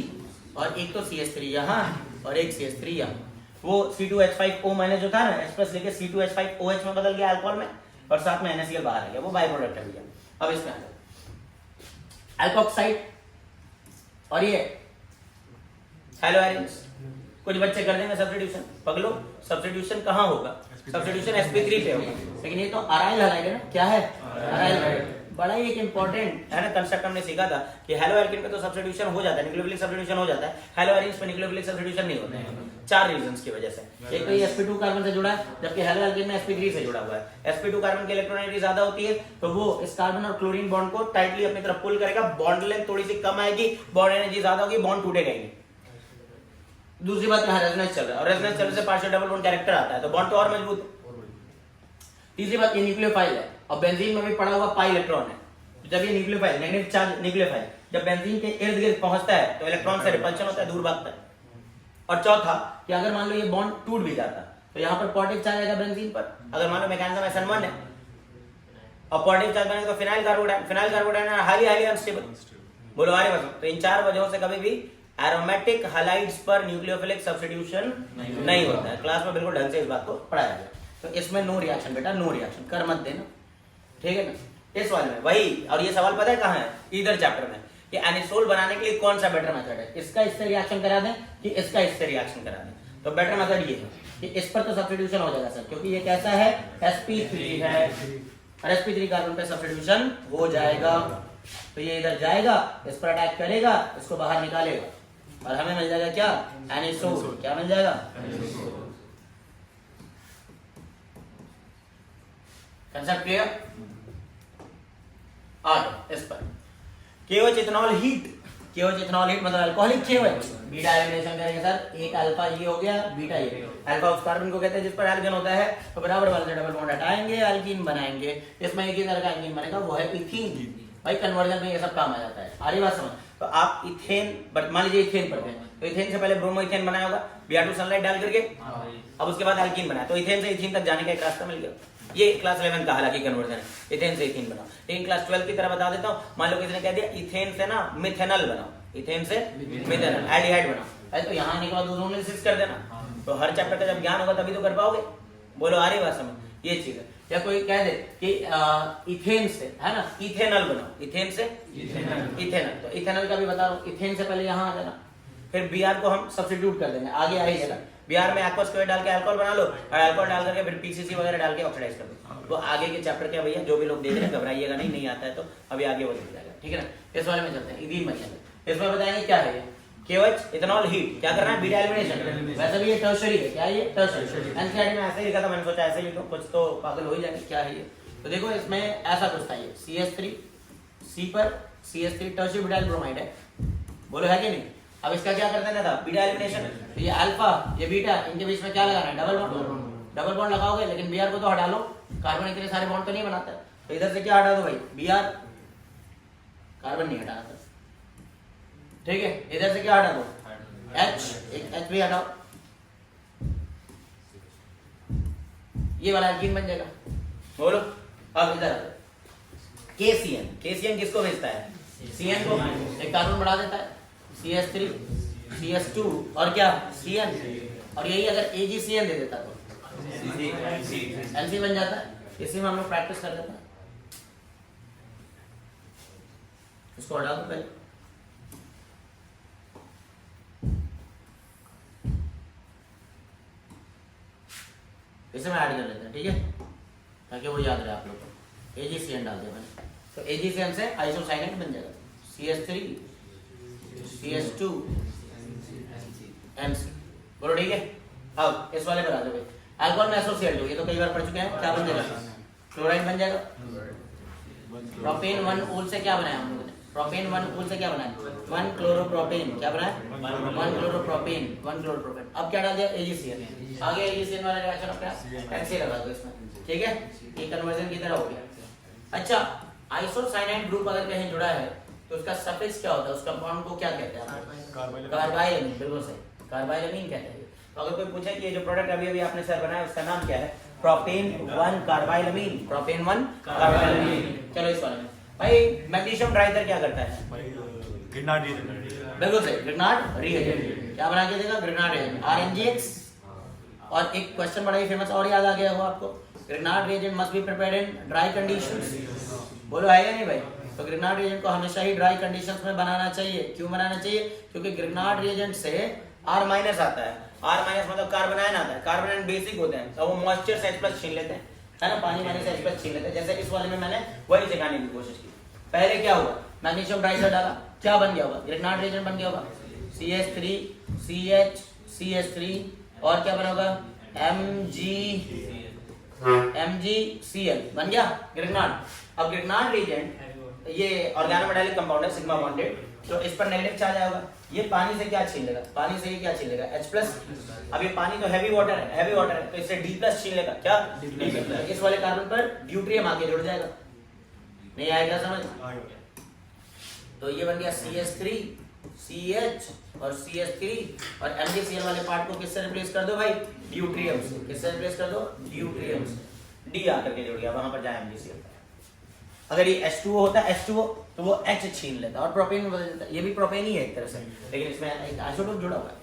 और एक तो CH3 यहाँ और एक CH3 यहाँ। वो C2H5O- जो था ना, H+ लेके C2H5OH में बदल गया अल्कोहल में, और साथ में NaCl बाहर आ गया, वो बाय प्रोडक्ट है भैया। अब इसमें अल्कोक्साइड और ये हेलोएरिन्स। कुछ बच्चे कर देंगे सब्स्टिट्यूशन, पगलो सब्स्टिट्यूशन कहाँ होगा? सब्स्टिट्यूशन sp3 पे होगा, लेकिन ये तो अराइल हैलाइड है ना। क्या है? Aryl halide. बड़ा ही एक इंपॉर्टेंट है ना कंसेप्ट हमने सीखा था कि हेलो एल्कीन पे तो सब्स्टिट्यूशन हो जाता है, न्यूक्लियोफिलिक सब्स्टिट्यूशन हो जाता है, हेलोएरिन्स पे न्यूक्लियोफिलिक सब्स्टिट्यूशन नहीं होता है। 4 रीजंस की वजह से। एक तो ये sp2 कार्बन से जुड़ा है, जबकि हेलो एल्कीन में sp3 से जुड़ा हुआ है। sp2 कार्बन की इलेक्ट्रॉनिटी ज्यादा होती है, तो वो इस कार्बन और क्लोरीन बॉन्ड को टाइटली अपनी तरफ पुल करेगा, बॉन्ड लेंथ थोड़ी सी कम आएगी, बॉन्ड एनर्जी ज्यादा होगी, बॉन्ड टूटेगा ही नहीं। दूसरी बात यहाँ रेजोनेंस चल रहा है, और रेजोनेंस चलने से पार्शियल डबल बॉन्ड कैरेक्टर आता है, तो बॉन्ड तो और मजबूत है। तीसरी बात, ये न्यूक्लियोफाइल है, और बेंजीन में भी पड़ा हुआ पाई इलेक्ट्रॉन है। जब ये न्यूक्लियोफाइल, नेगेटिव चार्ज न्यूक्लियोफाइल जब बेंजीन के इर्द गिर्द पहुंचता है तो इलेक्ट्रॉन से रिपल्शन होता है, दूर भागता है। और चौथा कि अगर मान लो ये बॉन्ड टूट भी जाता तो यहाँ पर पॉजिटिव चार्ज आएगा बेंजीन पर। अगर मान लो मैकेनिज्म SN1 है और पॉजिटिव चार्ज बनेगा तो फिनाइल कार्बोडाइन हाईली अनस्टेबल। बोलो आ रही बात? तो इन 4 वजहों से कभी भी एरोमेटिक हैलाइड्स पर न्यूक्लियोफिलिक सब्स्टिट्यूशन नहीं होता है। क्लास में बिल्कुल ढंग से इस बात को पढ़ाया गया। तो इसमें नो रिएक्शन बेटा, नो रिएक्शन कर मत देना, ठीक है ना। इस वाले में वही, और ये सवाल पता है कहाँ है? इधर चैप्टर में, कि एनिसोल बनाने के लिए कौन सा बेटर मेथड है, इसका इससे रिएक्शन करा दें कि इसका इससे रिएक्शन करा दें। तो बेटर मेथड ये है कि इस पर तो सब्स्टिट्यूशन हो जाएगा सर, क्योंकि ये कैसा है? sp3 है, और sp3 कार्बन पे सब्स्टिट्यूशन हो जाएगा, तो ये इधर जाएगा, इस पर अटैक करेगा, इसको बाहर निकालेगा, और हमें मिल जाएगा क्या? एनिसोल। क्या मिल जाएगा? Concept clear? आगे इस पर KOH ethanol heat, KOH ethanol heat मतलब अल्कोहलिक KOH, बीटा एलिमिनेशन करेंगे सर। एक अल्फा ये हो गया, बीटा ये। अल्फा उस कार्बन को कहते हैं जिस पर एल्केन होता है, तो बराबर वाले से डबल बॉन्ड हटाएंगे, एल्कीन बनाएंगे। इसमें एक ही तरह का एल्कीन बनेगा, वो है इथीन। भाई कन्वर्जन में ये सब काम आ जाता है। आ रही बात समझ? तो आप इथेन, मान लीजिए इथेन पढ़ते हैं, तो इथेन से पहले ब्रोमो इथेन बनाया होगा Br2 सनलाइट डाल करके, अब उसके बाद एल्कीन बनाया, तो इथेन से इथीन तक जाने का एक रास्ता मिल गया। ये क्लास 11 का हालांकि कन्वर्जन है, इथेन से इथीन बनाओ। लेकिन क्लास 12 की तरह बता देता हूँ, मान लो किसी ने कह दिया इथेन से ना मिथेनल बनाओ, इथेन से मिथेनल एल्डिहाइड बनाओ, भाई तो यहाँ आने के बाद दोनों में कर देना। तो हर चैप्टर का जब ज्ञान होगा तभी तो कर पाओगे। बोलो आ रही बात समझ? ये चीज है। या कोई कह दे कि इथेन से, है ना, इथेनल बनाओ, इथेन से इथेनल, तो इथेनल का भी बता रहा हूँ, इथेन से पहले यहाँ आ जाना, फिर Br को हम सब्स्टिट्यूट कर देंगे, आगे आ ही जाएगा। Br में एक्वा स्क्वायर डाल के अल्कोहल बना लो, और अल्कोहल डाल करके फिर PCC वगैरह डाल के ऑक्सीडाइज कर दो। तो आगे के चैप्टर क्या भैया, जो भी लोग देख रहे हैं घबराइएगा नहीं आता है तो अभी आगे वो दिख जाएगा, ठीक है ना। इस वाले में चलते हैं, इथीन बचेंगे। इसमें बताएंगे क्या है ये KOH इथेनॉल हीट, क्या करना है, बीटा एलिमिनेशन। वैसे भी ये टर्शरी है, क्या है ये टर्शरी। एनसीईआरटी में ऐसे ही लिखा था, मैंने सोचा ऐसे लिखो, कुछ तो पागल हो ही जाएंगे, क्या है ये। तो देखो इसमें ऐसा कुछ था, ये CH3 C पर CH3 टर्शरी ब्यूटाइल ब्रोमाइड है, बोलो है कि नहीं। अब इसका क्या कर देना था, बीटा एलिमिनेशन। तो ये अल्फा ये बीटा, इनके बीच में क्या लगाना है, डबल बॉन्ड। डबल बॉन्ड लगाओगे, लेकिन Br को तो हटा लो, कार्बन इतने सारे बॉन्ड तो नहीं बनाता है, तो इधर से क्या हटा दो भाई, Br, कार्बन नहीं हटाना था, ठीक है। इधर से क्या हटा दो, H, एक H भी हटाओ, ये वाला एल्कीन बन जाएगा। बोलो अब इधर KCN किसको भेजता है, CN को, एक कार्बन बढ़ा देता है, CH3 CH2 और क्या CN, और यही अगर AgCN दे देता तो LC बन जाता है। इसी में हम लोग प्रैक्टिस कर लेते हैं, इसको हटा दो पहले, इसे में ऐड कर लेते हैं, ठीक है, ताकि वो याद रहे आप लोग को। AgCN डाल दिया मैंने, तो AgCN से आइसोसाइनेट बन जाएगा, CH3 CH2 MC, बोलो ठीक है। अब इस वाले पर आ जाओ भाई, अल्कोहल में SOCl2, ये तो कई बार पढ़ चुके हैं, क्या बन जाएगा, क्लोराइड बन जाएगा। प्रोपेन 1 ओल से क्या बनाया हम लोगों ने, प्रोपेन 1 ओल से क्या बनाया, 1 क्लोरोप्रोपेन, क्या बनाया 1 क्लोरोप्रोपेन। अब क्या डाल दिया, AgCN, आगे AgCN वाला रिएक्शन अपना ऐसे लगा दो इसमें, ठीक है, ये कन्वर्जन की तरह हो गया। अच्छा, आइसोसाइनाइड ग्रुप अगर कहीं जुड़ा है तो उसका सफिक्स क्या होता है, उस कंपाउंड को क्या कहते हैं, कार्बाइलमीन, बिल्कुल सही, कार्बाइलमीन कहते हैं। तो अगर कोई पूछे कि ये जो प्रोडक्ट अभी अभी आपने सर बनाया उसका नाम क्या है, प्रोपेन 1 कार्बाइलमीन, प्रोपेन 1 कार्बाइलमीन। चलो इस वाले में भाई मैग्नीशियम ड्राइथर क्या करता है, ग्रिग्नार्ड रिएजेंट, बिल्कुल सही, ग्रिग्नार्ड रिएजेंट, क्या बना के देगा, ग्रिग्नार्ड रिएजेंट, RNGX। और एक क्वेश्चन बड़ा ही फेमस और याद आ गया हो आपको, Grignard reagent must be prepared in dry conditions, बोलो है या नहीं भाई। तो ग्रिग्नार्ड रिएजेंट को हमेशा ही ड्राई कंडीशंस में बनाना चाहिए। क्यों बनाना चाहिए, क्योंकि ग्रिग्नार्ड रिएजेंट से R- आता है, R- मतलब कार्बोनायन आता है, कार्बोनायन बेसिक होते हैं, तो वो मॉइस्चर से H+ छीन लेते हैं, है ना, पानी पानी से H+ छीन लेते हैं। जैसे इस वाले में मैंने वही सिखाने की कोशिश की। पहले क्या हुआ, मैग्नीशियम ड्राइथर डाला, क्या बन गया होगा, ग्रिग्नार्ड रिएजेंट बन गया होगा, CH3 CH CH3 और क्या बना होगा, MgCl बन गया ग्रिग्नार्ड। अब ग्रिग्नार्ड रिएजेंट ये ऑर्गेनोमेटालिक कंपाउंड है, सिग्मा बॉन्डेड, तो इस पर नेगेटिव चार्ज आएगा, ये पानी से क्या छीन लेगा, पानी से ये क्या छीन लेगा, H+। अब ये पानी तो हैवी वाटर है, तो इससे D+ छीन लेगा, क्या D+। इस वाले कार्बन पर ड्यूट्रियम आके जुड़ जाएगा, नहीं आएगा समझ। तो ये बन गया CH3 CH और CH3 और MgCl वाले पार्ट को किससे रिप्लेस कर दो भाई, ड्यूट्रियम से। किससे रिप्लेस कर दो, ड्यूट्रियम से। D आकर के जुड़ गया, वहां पर जाए MgCl। अगर ये H2O होता है, H2O, तो वो H छीन लेता और प्रोपेन में बदल जाता है। ये भी प्रोपेन ही है एक तरह से, लेकिन इसमें एक आइसोटोप जुड़ा हुआ है।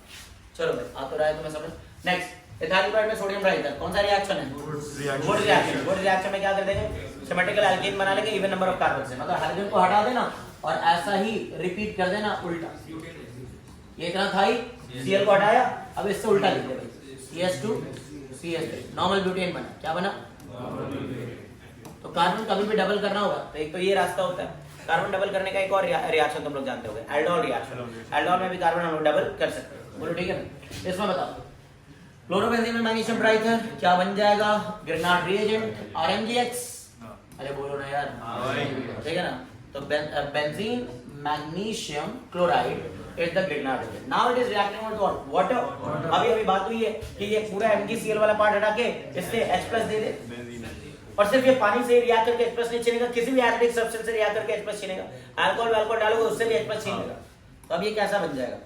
चलो भाई आ तो रहा है तुम्हें समझ। नेक्स्ट, इथाइल क्लोराइड में सोडियम ड्राइथर, कौन सा रिएक्शन है, वुड रिएक्शन। वुड रिएक्शन में क्या कर देंगे, सिमेट्रिकल एल्केन बना लेंगे इवन नंबर ऑफ कार्बन से, मतलब हाइड्रोजन को हटा देना और ऐसा ही रिपीट कर देना उल्टा। ये इतना था ही, Cl को हटाया, अब इससे उल्टा लिख दे भाई, CH2 CH3, नॉर्मल ब्यूटेन बना, क्या बना। तो कार्बन कभी भी डबल करना होगा तो एक तो ये रास्ता होता है। कार्बन डबल करने का एक और रिएक्शन तुम लोग जानते होंगे, एल्डोल रिएक्शन। एल्डोल में भी कार्बन हम लोग डबल कर सकते हैं, बोलो ठीक है ना। इसमें बताओ, क्लोरोबेंजीन में मैग्नीशियम ड्राइथर क्या बन जाएगा, ग्रिग्नार्ड रिएजेंट RMGX। अरे बोलो ना यार, ठीक है ना। तो benzene magnesium chloride is the Grignard reagent. Now it is reacting with water. अभी बात हुई है कि ये पूरा MgCl वाला पार्ट हटा के इससे H+ दे दे, और सिर्फ ये पानी से रिएक्ट करके H+ नहीं छीनेगा, किसी भी एसिडिक सब्सटेंस से रिएक्ट करके H+ छीनेगा। अल्कोहल डालोगे उससे भी H+ छीन लेगा। तो अब ये कैसा बन जाएगा?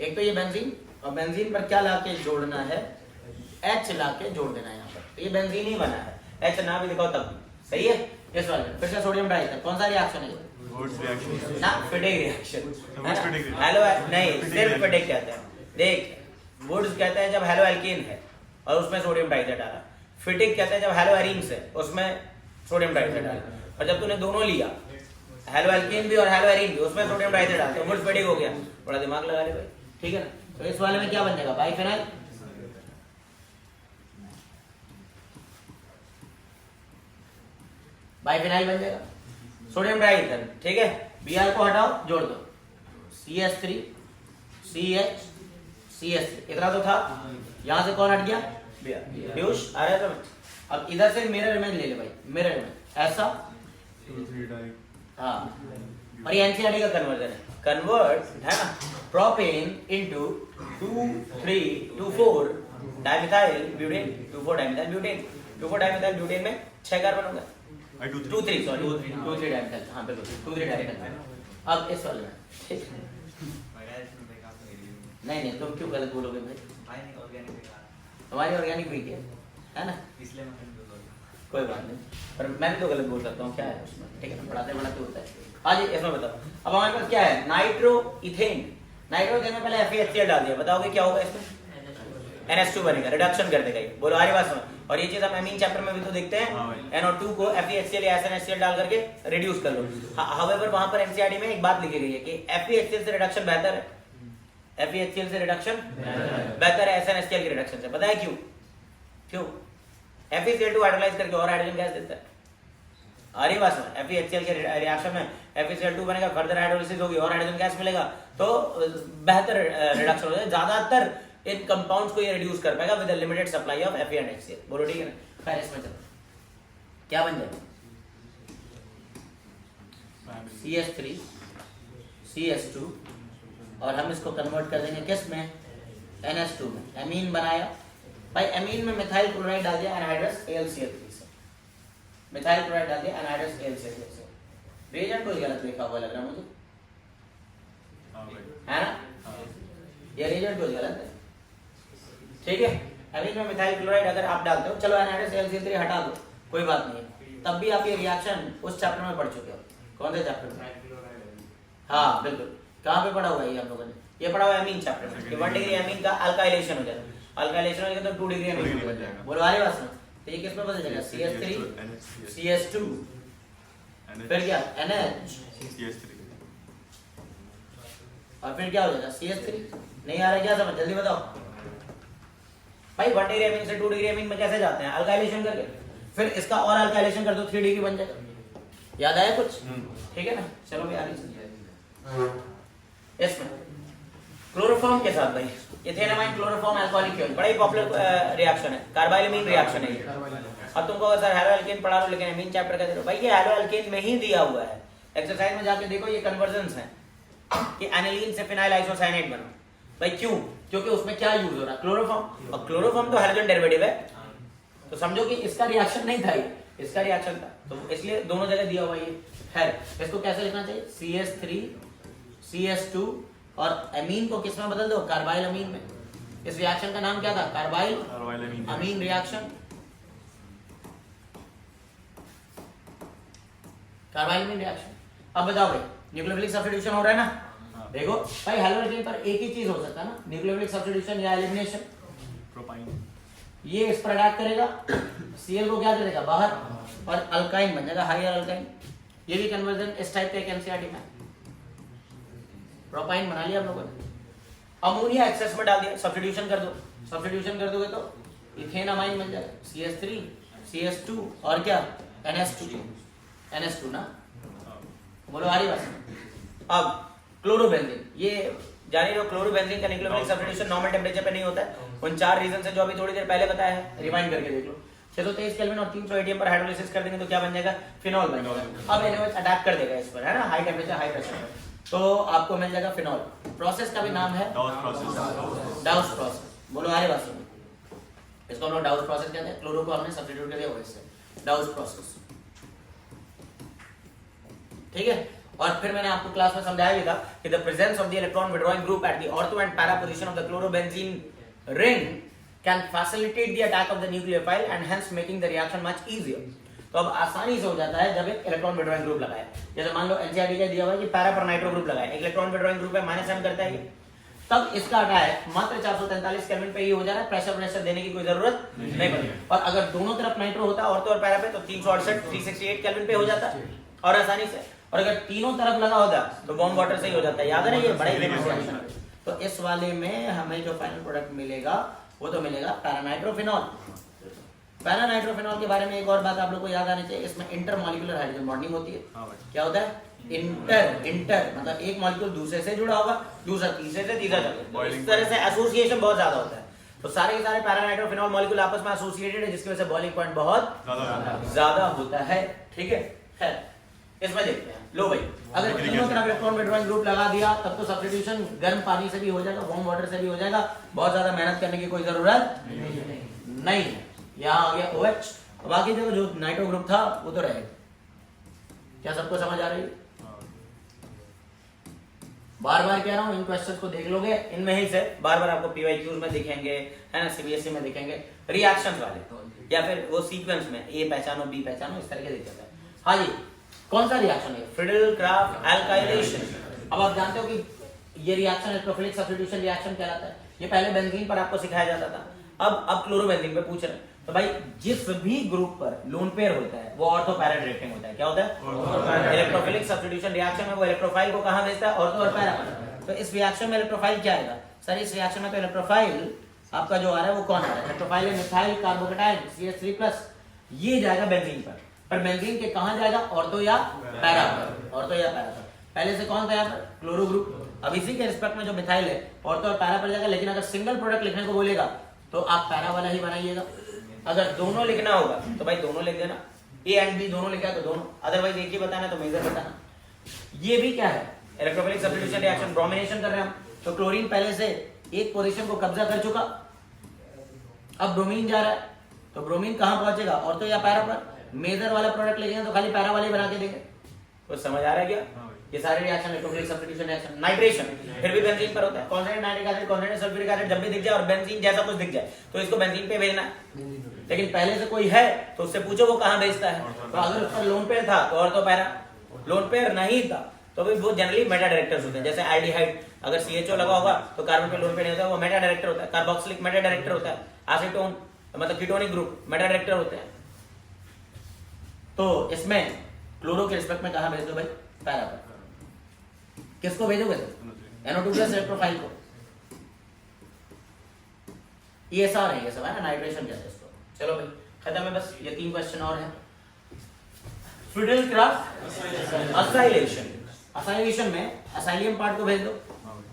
एक तो ये बेंजीन, और बेंजीन पर क्या लाके जोड़ना है? H लाके जोड़ देना है यहाँ पर। तो ये बेंजीन ही बना है, H ना भी दिखाओ तब भी सही है। इस वाले फिर से सोडियम डाइईथर, कौन सा रिएक्शन है? वुड्स रिएक्शन ना, फिटिक रिएक्शन। फिटिक हेलो नहीं, सिर्फ फिटिक कहते हैं। देख, वुड्स कहते हैं जब हेलो एल्कीन है और उसमें सोडियम डाइईथर डाला। फिटिक कहते हैं जब हेलो एरीन्स है उसमें सोडियम डाइईथर डाला। और जब तूने दोनों लिया, हेलो एल्कीन भी और हेलो एरीन भी, उसमें सोडियम डाइईथर डाला, तो वुड्स फिटिक हो गया। थोड़ा दिमाग लगा ले भाई, ठीक है ना। तो इस वाले में क्या बन जाएगा? बाइफेनाइल। बाइफेनाइल बन जाएगा, सोडियम डाइईथर, ठीक है। Br को हटाओ, जोड़ दो, CH3 CH CH3, इतना तो था। यहां से कौन हट गया? Br। पीयूष आ रहा है समझ? अब इधर से मिरर इमेज ले ले भाई, मिरर इमेज ऐसा। हाँ, और ये एनसीईआरटी का कन्वर्जन है, कन्वर्ट है ना, propane into 2,3,2,4 dimethyl butane, 2,4 dimethyl butane, 2,4 dimethyl butane में 6 कार्बन होगा। 2,3 सॉरी 2,3 डाइमिथाइल, हाँ बिल्कुल 2,3 डाइमिथाइल। अब इस वाले में ठीक है। नहीं तुम क्यों गलत बोलोगे भाई? हमारी ऑर्गेनिक वीक है ना, इसलिए कोई बात नहीं, पर मैं भी तो गलत बोल सकता हूँ, क्या है उसमें, ठीक है ना, पढ़ाते होता है। हाँ जी, इसमें बताओ। अब हमारे पास क्या है? Nitro ethane. नाइट्रो इथेन में पहले FeHCl डाल दिया, बताओगे क्या होगा इसमें? NH2 बनेगा, रिडक्शन कर देगा ये। बोलो हमारी बात समझ। और ये चीज हम एमीन चैप्टर में भी तो देखते हैं, NO2 को FeHCl या SnHCl डाल करके रिड्यूस कर लो। हाउएवर वहां पर एनसीईआरटी में एक बात लिखी गई है कि FeHCl से रिडक्शन बेहतर है, FeHCl से रिडक्शन बेहतर है SnHCl की रिडक्शन से। पता है क्यों? क्यों? FeCl2 हाइड्रोलाइज करके और हाइड्रोजन गैस देता है। आ रही बात समझ? FeHCl के रिएक्शन में FeCl2 बनेगा, फर्दर हाइड्रोलिसिस होगी और हाइड्रोजन गैस मिलेगा, तो बेहतर रिडक्शन हो जाएगा। ज्यादातर इन कंपाउंड्स को ये रिड्यूस कर पाएगा with limited supply of Fe and HCl। बोलो ठीक है ना। खैर इसमें चलो, क्या बन जाएगा? CH3 CH2 और हम इसको कन्वर्ट कर देंगे किस में? NH2 में। एमीन बनाया भाई, एमीन में मिथाइल क्लोराइड डाल दिया एनहाइड्रस AlCl3 से, मिथाइल क्लोराइड डाल दिया एनहाइड्रस AlCl3 से। रिएजेंट कोई गलत लिखा हुआ लग रहा है मुझे, है ना? ये रिएजेंट कोई गलत है, ठीक है। एमीन में मिथाइल क्लोराइड अगर आप डालते हो, चलो एनहाइड्रस AlCl3 हटा दो, कोई बात नहीं है, तब भी आप ये रिएक्शन उस चैप्टर में पढ़ चुके हो। कौन से चैप्टर में? हाँ बिल्कुल, कहाँ पे पढ़ा हुआ है ये हम लोगों ने? ये पढ़ा हुआ है एमीन चैप्टर में कि 1 डिग्री एमीन का अल्काइलेशन हो जाएगा, अल्काइलेशन हो जाएगा तो 2 डिग्री एमीन बन जाएगा। बोलो आ रही बात सुनो। तो ये किस में बदल जाएगा? CH3 CH2 फिर क्या? NH और फिर क्या हो जाएगा? CH3। नहीं आ रहा क्या समझ? जल्दी बताओ भाई। 1 डिग्री एमीन से 2 डिग्री एमीन में कैसे जाते हैं? अल्काइलेशन करके, फिर इसका और अल्काइलेशन कर दो, 3 डिग्री बन जाएगा। याद आया कुछ? ठीक है ना। चलो भी आगे चलिए। इसमें क्लोरोफॉर्म के साथ भाई इथेनामाइन क्लोरोफॉर्म अल्कोहलिक क्यों, बड़ा ही पॉपुलर रिएक्शन है, कार्बाइलमीन रिएक्शन है ये। अब तुमको सर हेलो एल्केन पढ़ा लो, लेकिन एमीन चैप्टर का देखो भाई, ये हेलो एल्केन में ही दिया हुआ है। एक्सरसाइज में जाके देखो, ये कन्वर्जन्स हैं कि एनिलीन से फिनाइल आइसोसाइनेट बनो। भाई क्यों? क्योंकि उसमें क्या यूज हो रहा है? क्लोरोफॉर्म। और क्लोरोफॉर्म तो हाइड्रोजन डेरिवेटिव है, तो समझो कि इसका रिएक्शन नहीं था, इसका रिएक्शन था, तो इसलिए दोनों जगह दिया हुआ ये है। इसको कैसे लिखना चाहिए? CH3 CH2 और एमीन को किस में बदल दो? कार्बाइल अमीन में। इस रिएक्शन का नाम क्या था? कार्बाइल अमीन रिएक्शन, कार्बाइल अमीन रिएक्शन। अब बताओ भाई, न्यूक्लियोफिलिक सब्स्टिट्यूशन हो रहा है ना? देखो भाई, हेलोजन पर एक ही चीज हो सकता है ना, न्यूक्लियोफिलिक सब्स्टिट्यूशन या एलिमिनेशन। प्रोपाइन ये इस पर अटैक करेगा, Cl को क्या करेगा? बाहर, और अल्काइन बन जाएगा, हायर अल्काइन। ये भी कन्वर्जन इस टाइप के एनसीईआरटी में। प्रोपाइन बना लिया हम लोगों ने, अमोनिया एक्सेस में डाल दिया, सब्स्टिट्यूशन कर दो, सब्स्टिट्यूशन कर दोगे तो इथेनामाइन बन जाएगा, CH3 CH2 और क्या? NH2 ना। बोलो आ रही बात। अब क्लोरोबेंजीन, ये जान रहे हो, क्लोरोबेंजीन का न्यूक्लियोफिलिक सब्स्टिट्यूशन नॉर्मल टेंपरेचर पे नहीं होता है। उन 4 रीजन से जो अभी थोड़ी देर पहले बताया है, रिवाइंड करके देख लो। 623 केल्विन और 300 एटीएम पर हाइड्रोलिसिस कर देंगे तो क्या बन जाएगा? फिनॉल बन जाएगा। अब NaOH अटैक कर देगा इस पर, है ना, हाई टेंपरेचर हाई प्रेशर पर, तो आपको मिल जाएगा फिनॉल। प्रोसेस का भी नाम है डाउस प्रोसेस। बोलो आ रही बात सुनो। इसको हम लोग डाउस प्रोसेस कहते हैं, क्लोरो को हमने सब्स्टिट्यूट कर दिया वो इससे, डाउस प्रोसेस, ठीक है। और फिर मैंने आपको क्लास में समझाया भी था कि the presence of the electron withdrawing group at the ortho and para position of the chlorobenzene ring can facilitate the attack of the nucleophile and hence making the reaction much easier. तो अब आसानी से हो जाता है जब एक electron withdrawing group लगाए, जैसे मान लो एनसीईआरटी का दिया हुआ है कि पैरा पर नाइट्रो ग्रुप लगाए, एक इलेक्ट्रॉन विड्रॉइंग ग्रुप है -m करता है, तब इसका अटैक मात्र 443 केल्विन पे ही हो जा रहा है, प्रेशर देने की कोई जरूरत नहीं पड़ती। और अगर दोनों तरफ नाइट्रो होता है ऑर्थो और पैरा पे तो 368 केल्विन पे हो जाता और आसानी से, और अगर तीनों तरफ लगा होता तो बॉम्ब वाटर से ही हो जाता है, याद है ये बड़ा ही फेमस रिएक्शन है। तो इस वाले में हमें जो फाइनल प्रोडक्ट मिलेगा वो तो मिलेगा पैरानाइट्रोफिनॉल। पैरानाइट्रोफिनॉल के बारे में एक और बात आप लोग को याद आनी चाहिए, इसमें इंटरमॉलिक्यूलर हाइड्रोजन बॉन्डिंग होती है। क्या होता है? इंटर मतलब एक मॉलिक्यूल दूसरे से जुड़ा होगा, दूसरा तीसरे से, तीसरा चौथा, इस तरह से एसोसिएशन बहुत ज्यादा होता है। तो सारे के सारे पैरानाइट्रोफिनॉल मॉलिक्यूल आपस में एसोसिएटेड है, जिसकी वजह से बॉइलिंग पॉइंट बहुत ज्यादा होता है, ठीक है। इसमें देखते हैं, लो भाई अगर तीनों तरफ इलेक्ट्रॉन विड्रॉइंग ग्रुप लगा दिया तब तो सब्स्टिट्यूशन गर्म पानी से भी हो जाएगा, वार्म वाटर से भी हो जाएगा, बहुत ज्यादा मेहनत करने की कोई जरूरत नहीं है। यहाँ आ गया OH, बाकी जो नाइट्रो ग्रुप था वो तो रहेगा। क्या सबको समझ आ रही है? बार बार कह रहा हूँ, इन क्वेश्चंस को देख लोगे, इनमें ही से बार बार आपको PYQs में दिखेंगे, है ना, CBSE में दिखेंगे, रिएक्शंस वाले, या फिर वो सीक्वेंस में A पहचानो B पहचानो, इस तरह के दिखेगा। हाँ जी, कौन सा रिएक्शन है? Friedel Crafts alkylation. अब आप जानते हो कि ये रिएक्शन इलेक्ट्रोफिलिक सब्स्टिट्यूशन रिएक्शन कहलाता है। ये पहले बेंजीन पर आपको सिखाया जाता था, अब क्लोरोबेंजीन पे पूछ रहे हैं। तो भाई जिस भी ग्रुप पर लोन पेयर होता है वो ऑर्थो पैरा डायरेक्टिंग होता है। क्या होता है? इलेक्ट्रोफिलिक सब्स्टिट्यूशन रिएक्शन में वो इलेक्ट्रोफाइल को कहां भेजता है? ऑर्थो और पैरा। तो इस रिएक्शन में इलेक्ट्रोफाइल क्या आएगा सर? इस रिएक्शन में तो इलेक्ट्रोफाइल आपका जो आ रहा है वो कौन आ रहा है? इलेक्ट्रोफाइल है मिथाइल कार्बोकेटाइन CH3+, ये जाएगा बेंजीन पर बेंजीन के कहां जाएगा? ऑर्थो या पैरा पर, ऑर्थो या पैरा पर। पहले से कौन था यहाँ पर? Chloro group. अब इसी के रिस्पेक्ट में जो मिथाइल है ऑर्थो और पैरा पर जाएगा, लेकिन अगर सिंगल प्रोडक्ट लिखने को बोलेगा तो आप पैरा वाला ही बनाइएगा। अगर दोनों लिखना होगा तो भाई दोनों लिख देना, A एंड B दोनों लिखा है तो दोनों, अदरवाइज एक ही बताना तो मेजर बताना। ये भी क्या है? इलेक्ट्रोफिलिक सब्स्टिट्यूशन रिएक्शन, ब्रोमिनेशन कर रहे हैं हम, तो क्लोरीन पहले से एक पोजीशन को कब्जा कर चुका, अब ब्रोमीन जा रहा है, तो ब्रोमीन कहां पहुंचेगा? ऑर्थो या पैरा पर। मेजर वाला प्रोडक्ट लिखेंगे तो खाली पैरा वाले बना के देंगे। कुछ समझ आ रहा है क्या? ये सारे reaction electrophilic substitution reaction. Nitration फिर भी बेंजीन पर होता है, consonant nitric acid, consonant sulphuric acid जब भी दिख जाए और बेंजीन जैसा कुछ दिख जाए तो इसको बेंजीन पे भेजना है। लेकिन पहले से कोई है तो उससे पूछो वो कहां भेजता है। तो अगर उस पर लोन पेयर था तो ऑर्थो पैरा, लोन पेयर नहीं था तो भी वो जनरली मेटा डायरेक्टर्स होते हैं। जैसे एल्डिहाइड अगर CHO लगा होगा तो कार्बन पे लोन पेयर नहीं होता, वो मेटा डायरेक्टर होता है। कार्बोक्सिलिक मेटा डायरेक्टर होता है। एसीटोन मतलब कीटोनिक ग्रुप मेटा डायरेक्टर होते हैं। तो इसमें क्लोरो के रिस्पेक्ट में कहां भेज दो भाई? पैरा पर। किसको भेजोगे सर? NO2+ इलेक्ट्रोफाइल को। ESR है ये सब, है ना, नाइट्रेशन कहते हैं इसको। चलो भाई खत्म है, बस ये 3 क्वेश्चन और हैं। फ्रिडल क्राफ्ट असाइलेशन, असाइलेशन में असाइलियम पार्ट को भेज दो।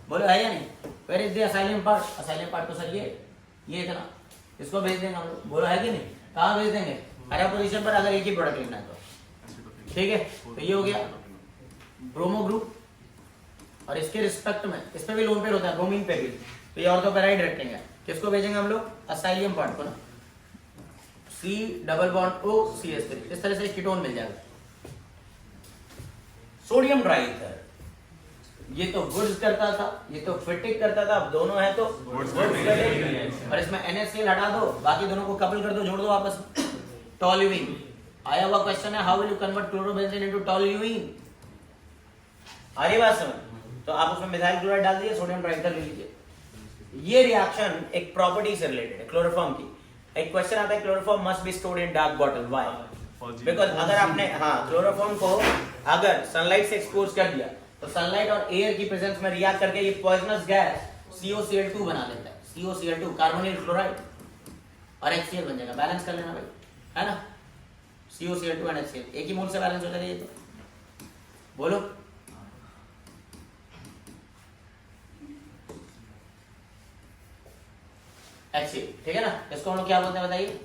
बोलो है या नहीं? Where is the acylium part? Acylium part तो सर ये इतना, इसको भेज देंगे हम लोग। बोलो है कि नहीं? कहाँ भेज देंगे? पैरा पोजीशन पर अगर एक ही प्रोडक्ट लिखना है तो ठीक है। तो ये हो गया ब्रोमो ग्रुप, और इसके रिस्पेक्ट में इस पे भी लोन पेयर होता है, ब्रोमीन पे भी, तो ये ऑर्थो पैरा डायरेक्टिंग है। किसको भेजेंगे हम लोग? असाइलियम पार्ट को ना, C+O CH3, इस तरह से कीटोन मिल जाएगा। सोडियम ट्राइईथर, ये तो वुड्स करता था, ये तो फिटिक करता था, अब दोनों है तो वुड्स करेंगे। और इसमें NaCl हटा दो, बाकी दोनों को कपल कर दो, जोड़ दो आपस में। टॉल्यूइन आया हुआ क्वेश्चन है, how will you convert chlorobenzene into toluene? आ रही बात समझ? तो आप उसमें मिथाइल क्लोराइड डाल दीजिए, सोडियम ट्राइईथर ले लीजिए। ये रिएक्शन एक प्रॉपर्टी से रिलेटेड है, क्लोरोफॉर्म की। एक क्वेश्चन आता है, chloroform must be stored in dark bottle, why? Because अगर आपने क्लोरोफॉर्म को अगर सनलाइट से एक्सपोज कर दिया तो सनलाइट और एयर की प्रेजेंस में रिएक्ट करके ये पॉइजनस गैस COCl2 बना देता है। COCl2 कार्बोनिल क्लोराइड और HCl बन जाएगा। बैलेंस कर लेना भाई, है ना, COCl2 और HCl एक ही मोल से बैलेंस हो जाएगा। ये तो बोलो HCl, ठीक है ना। इसको हम लोग क्या बोलते हैं बताइए?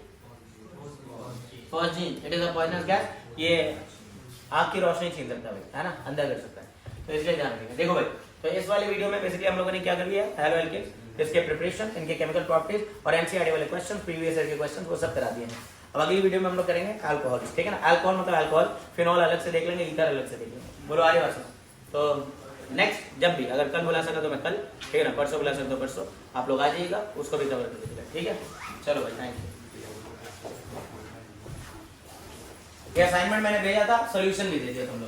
Phosgene. It is a poisonous gas. ये आग की रोशनी छीन सकता है, है ना, अंदर कर सकता है, तो इसलिए ध्यान रखिएगा। देखो भाई, तो इस वाली वीडियो में बेसिकली हम लोगों ने क्या कर लिया है, हेलो एल्केन्स, इसके प्रिपरेशन, इनके केमिकल प्रॉपर्टीज और एनसीईआरटी वाले क्वेश्चन, प्रीवियस ईयर के क्वेश्चन वो सब करा दिए हैं। अब अगली वीडियो में हम लोग करेंगे अल्कोहल, ठीक है ना। अल्कोहल मतलब अल्कोहल, फिनॉल अलग से देख लेंगे, ईथर अलग से देख लेंगे। बोलो आ रही बात सुनो। तो नेक्स्ट जब भी अगर कल बुला सका तो मैं कल, ठीक है ना, परसों बुला सकता तो परसों, आप लोग आ जाइएगा, उसको भी कवर कर दीजिएगा, ठीक है। चलो भाई, थैंक यू। ये असाइनमेंट मैंने भेजा था, सोल्यूशन भी दे दिया तुम लोग।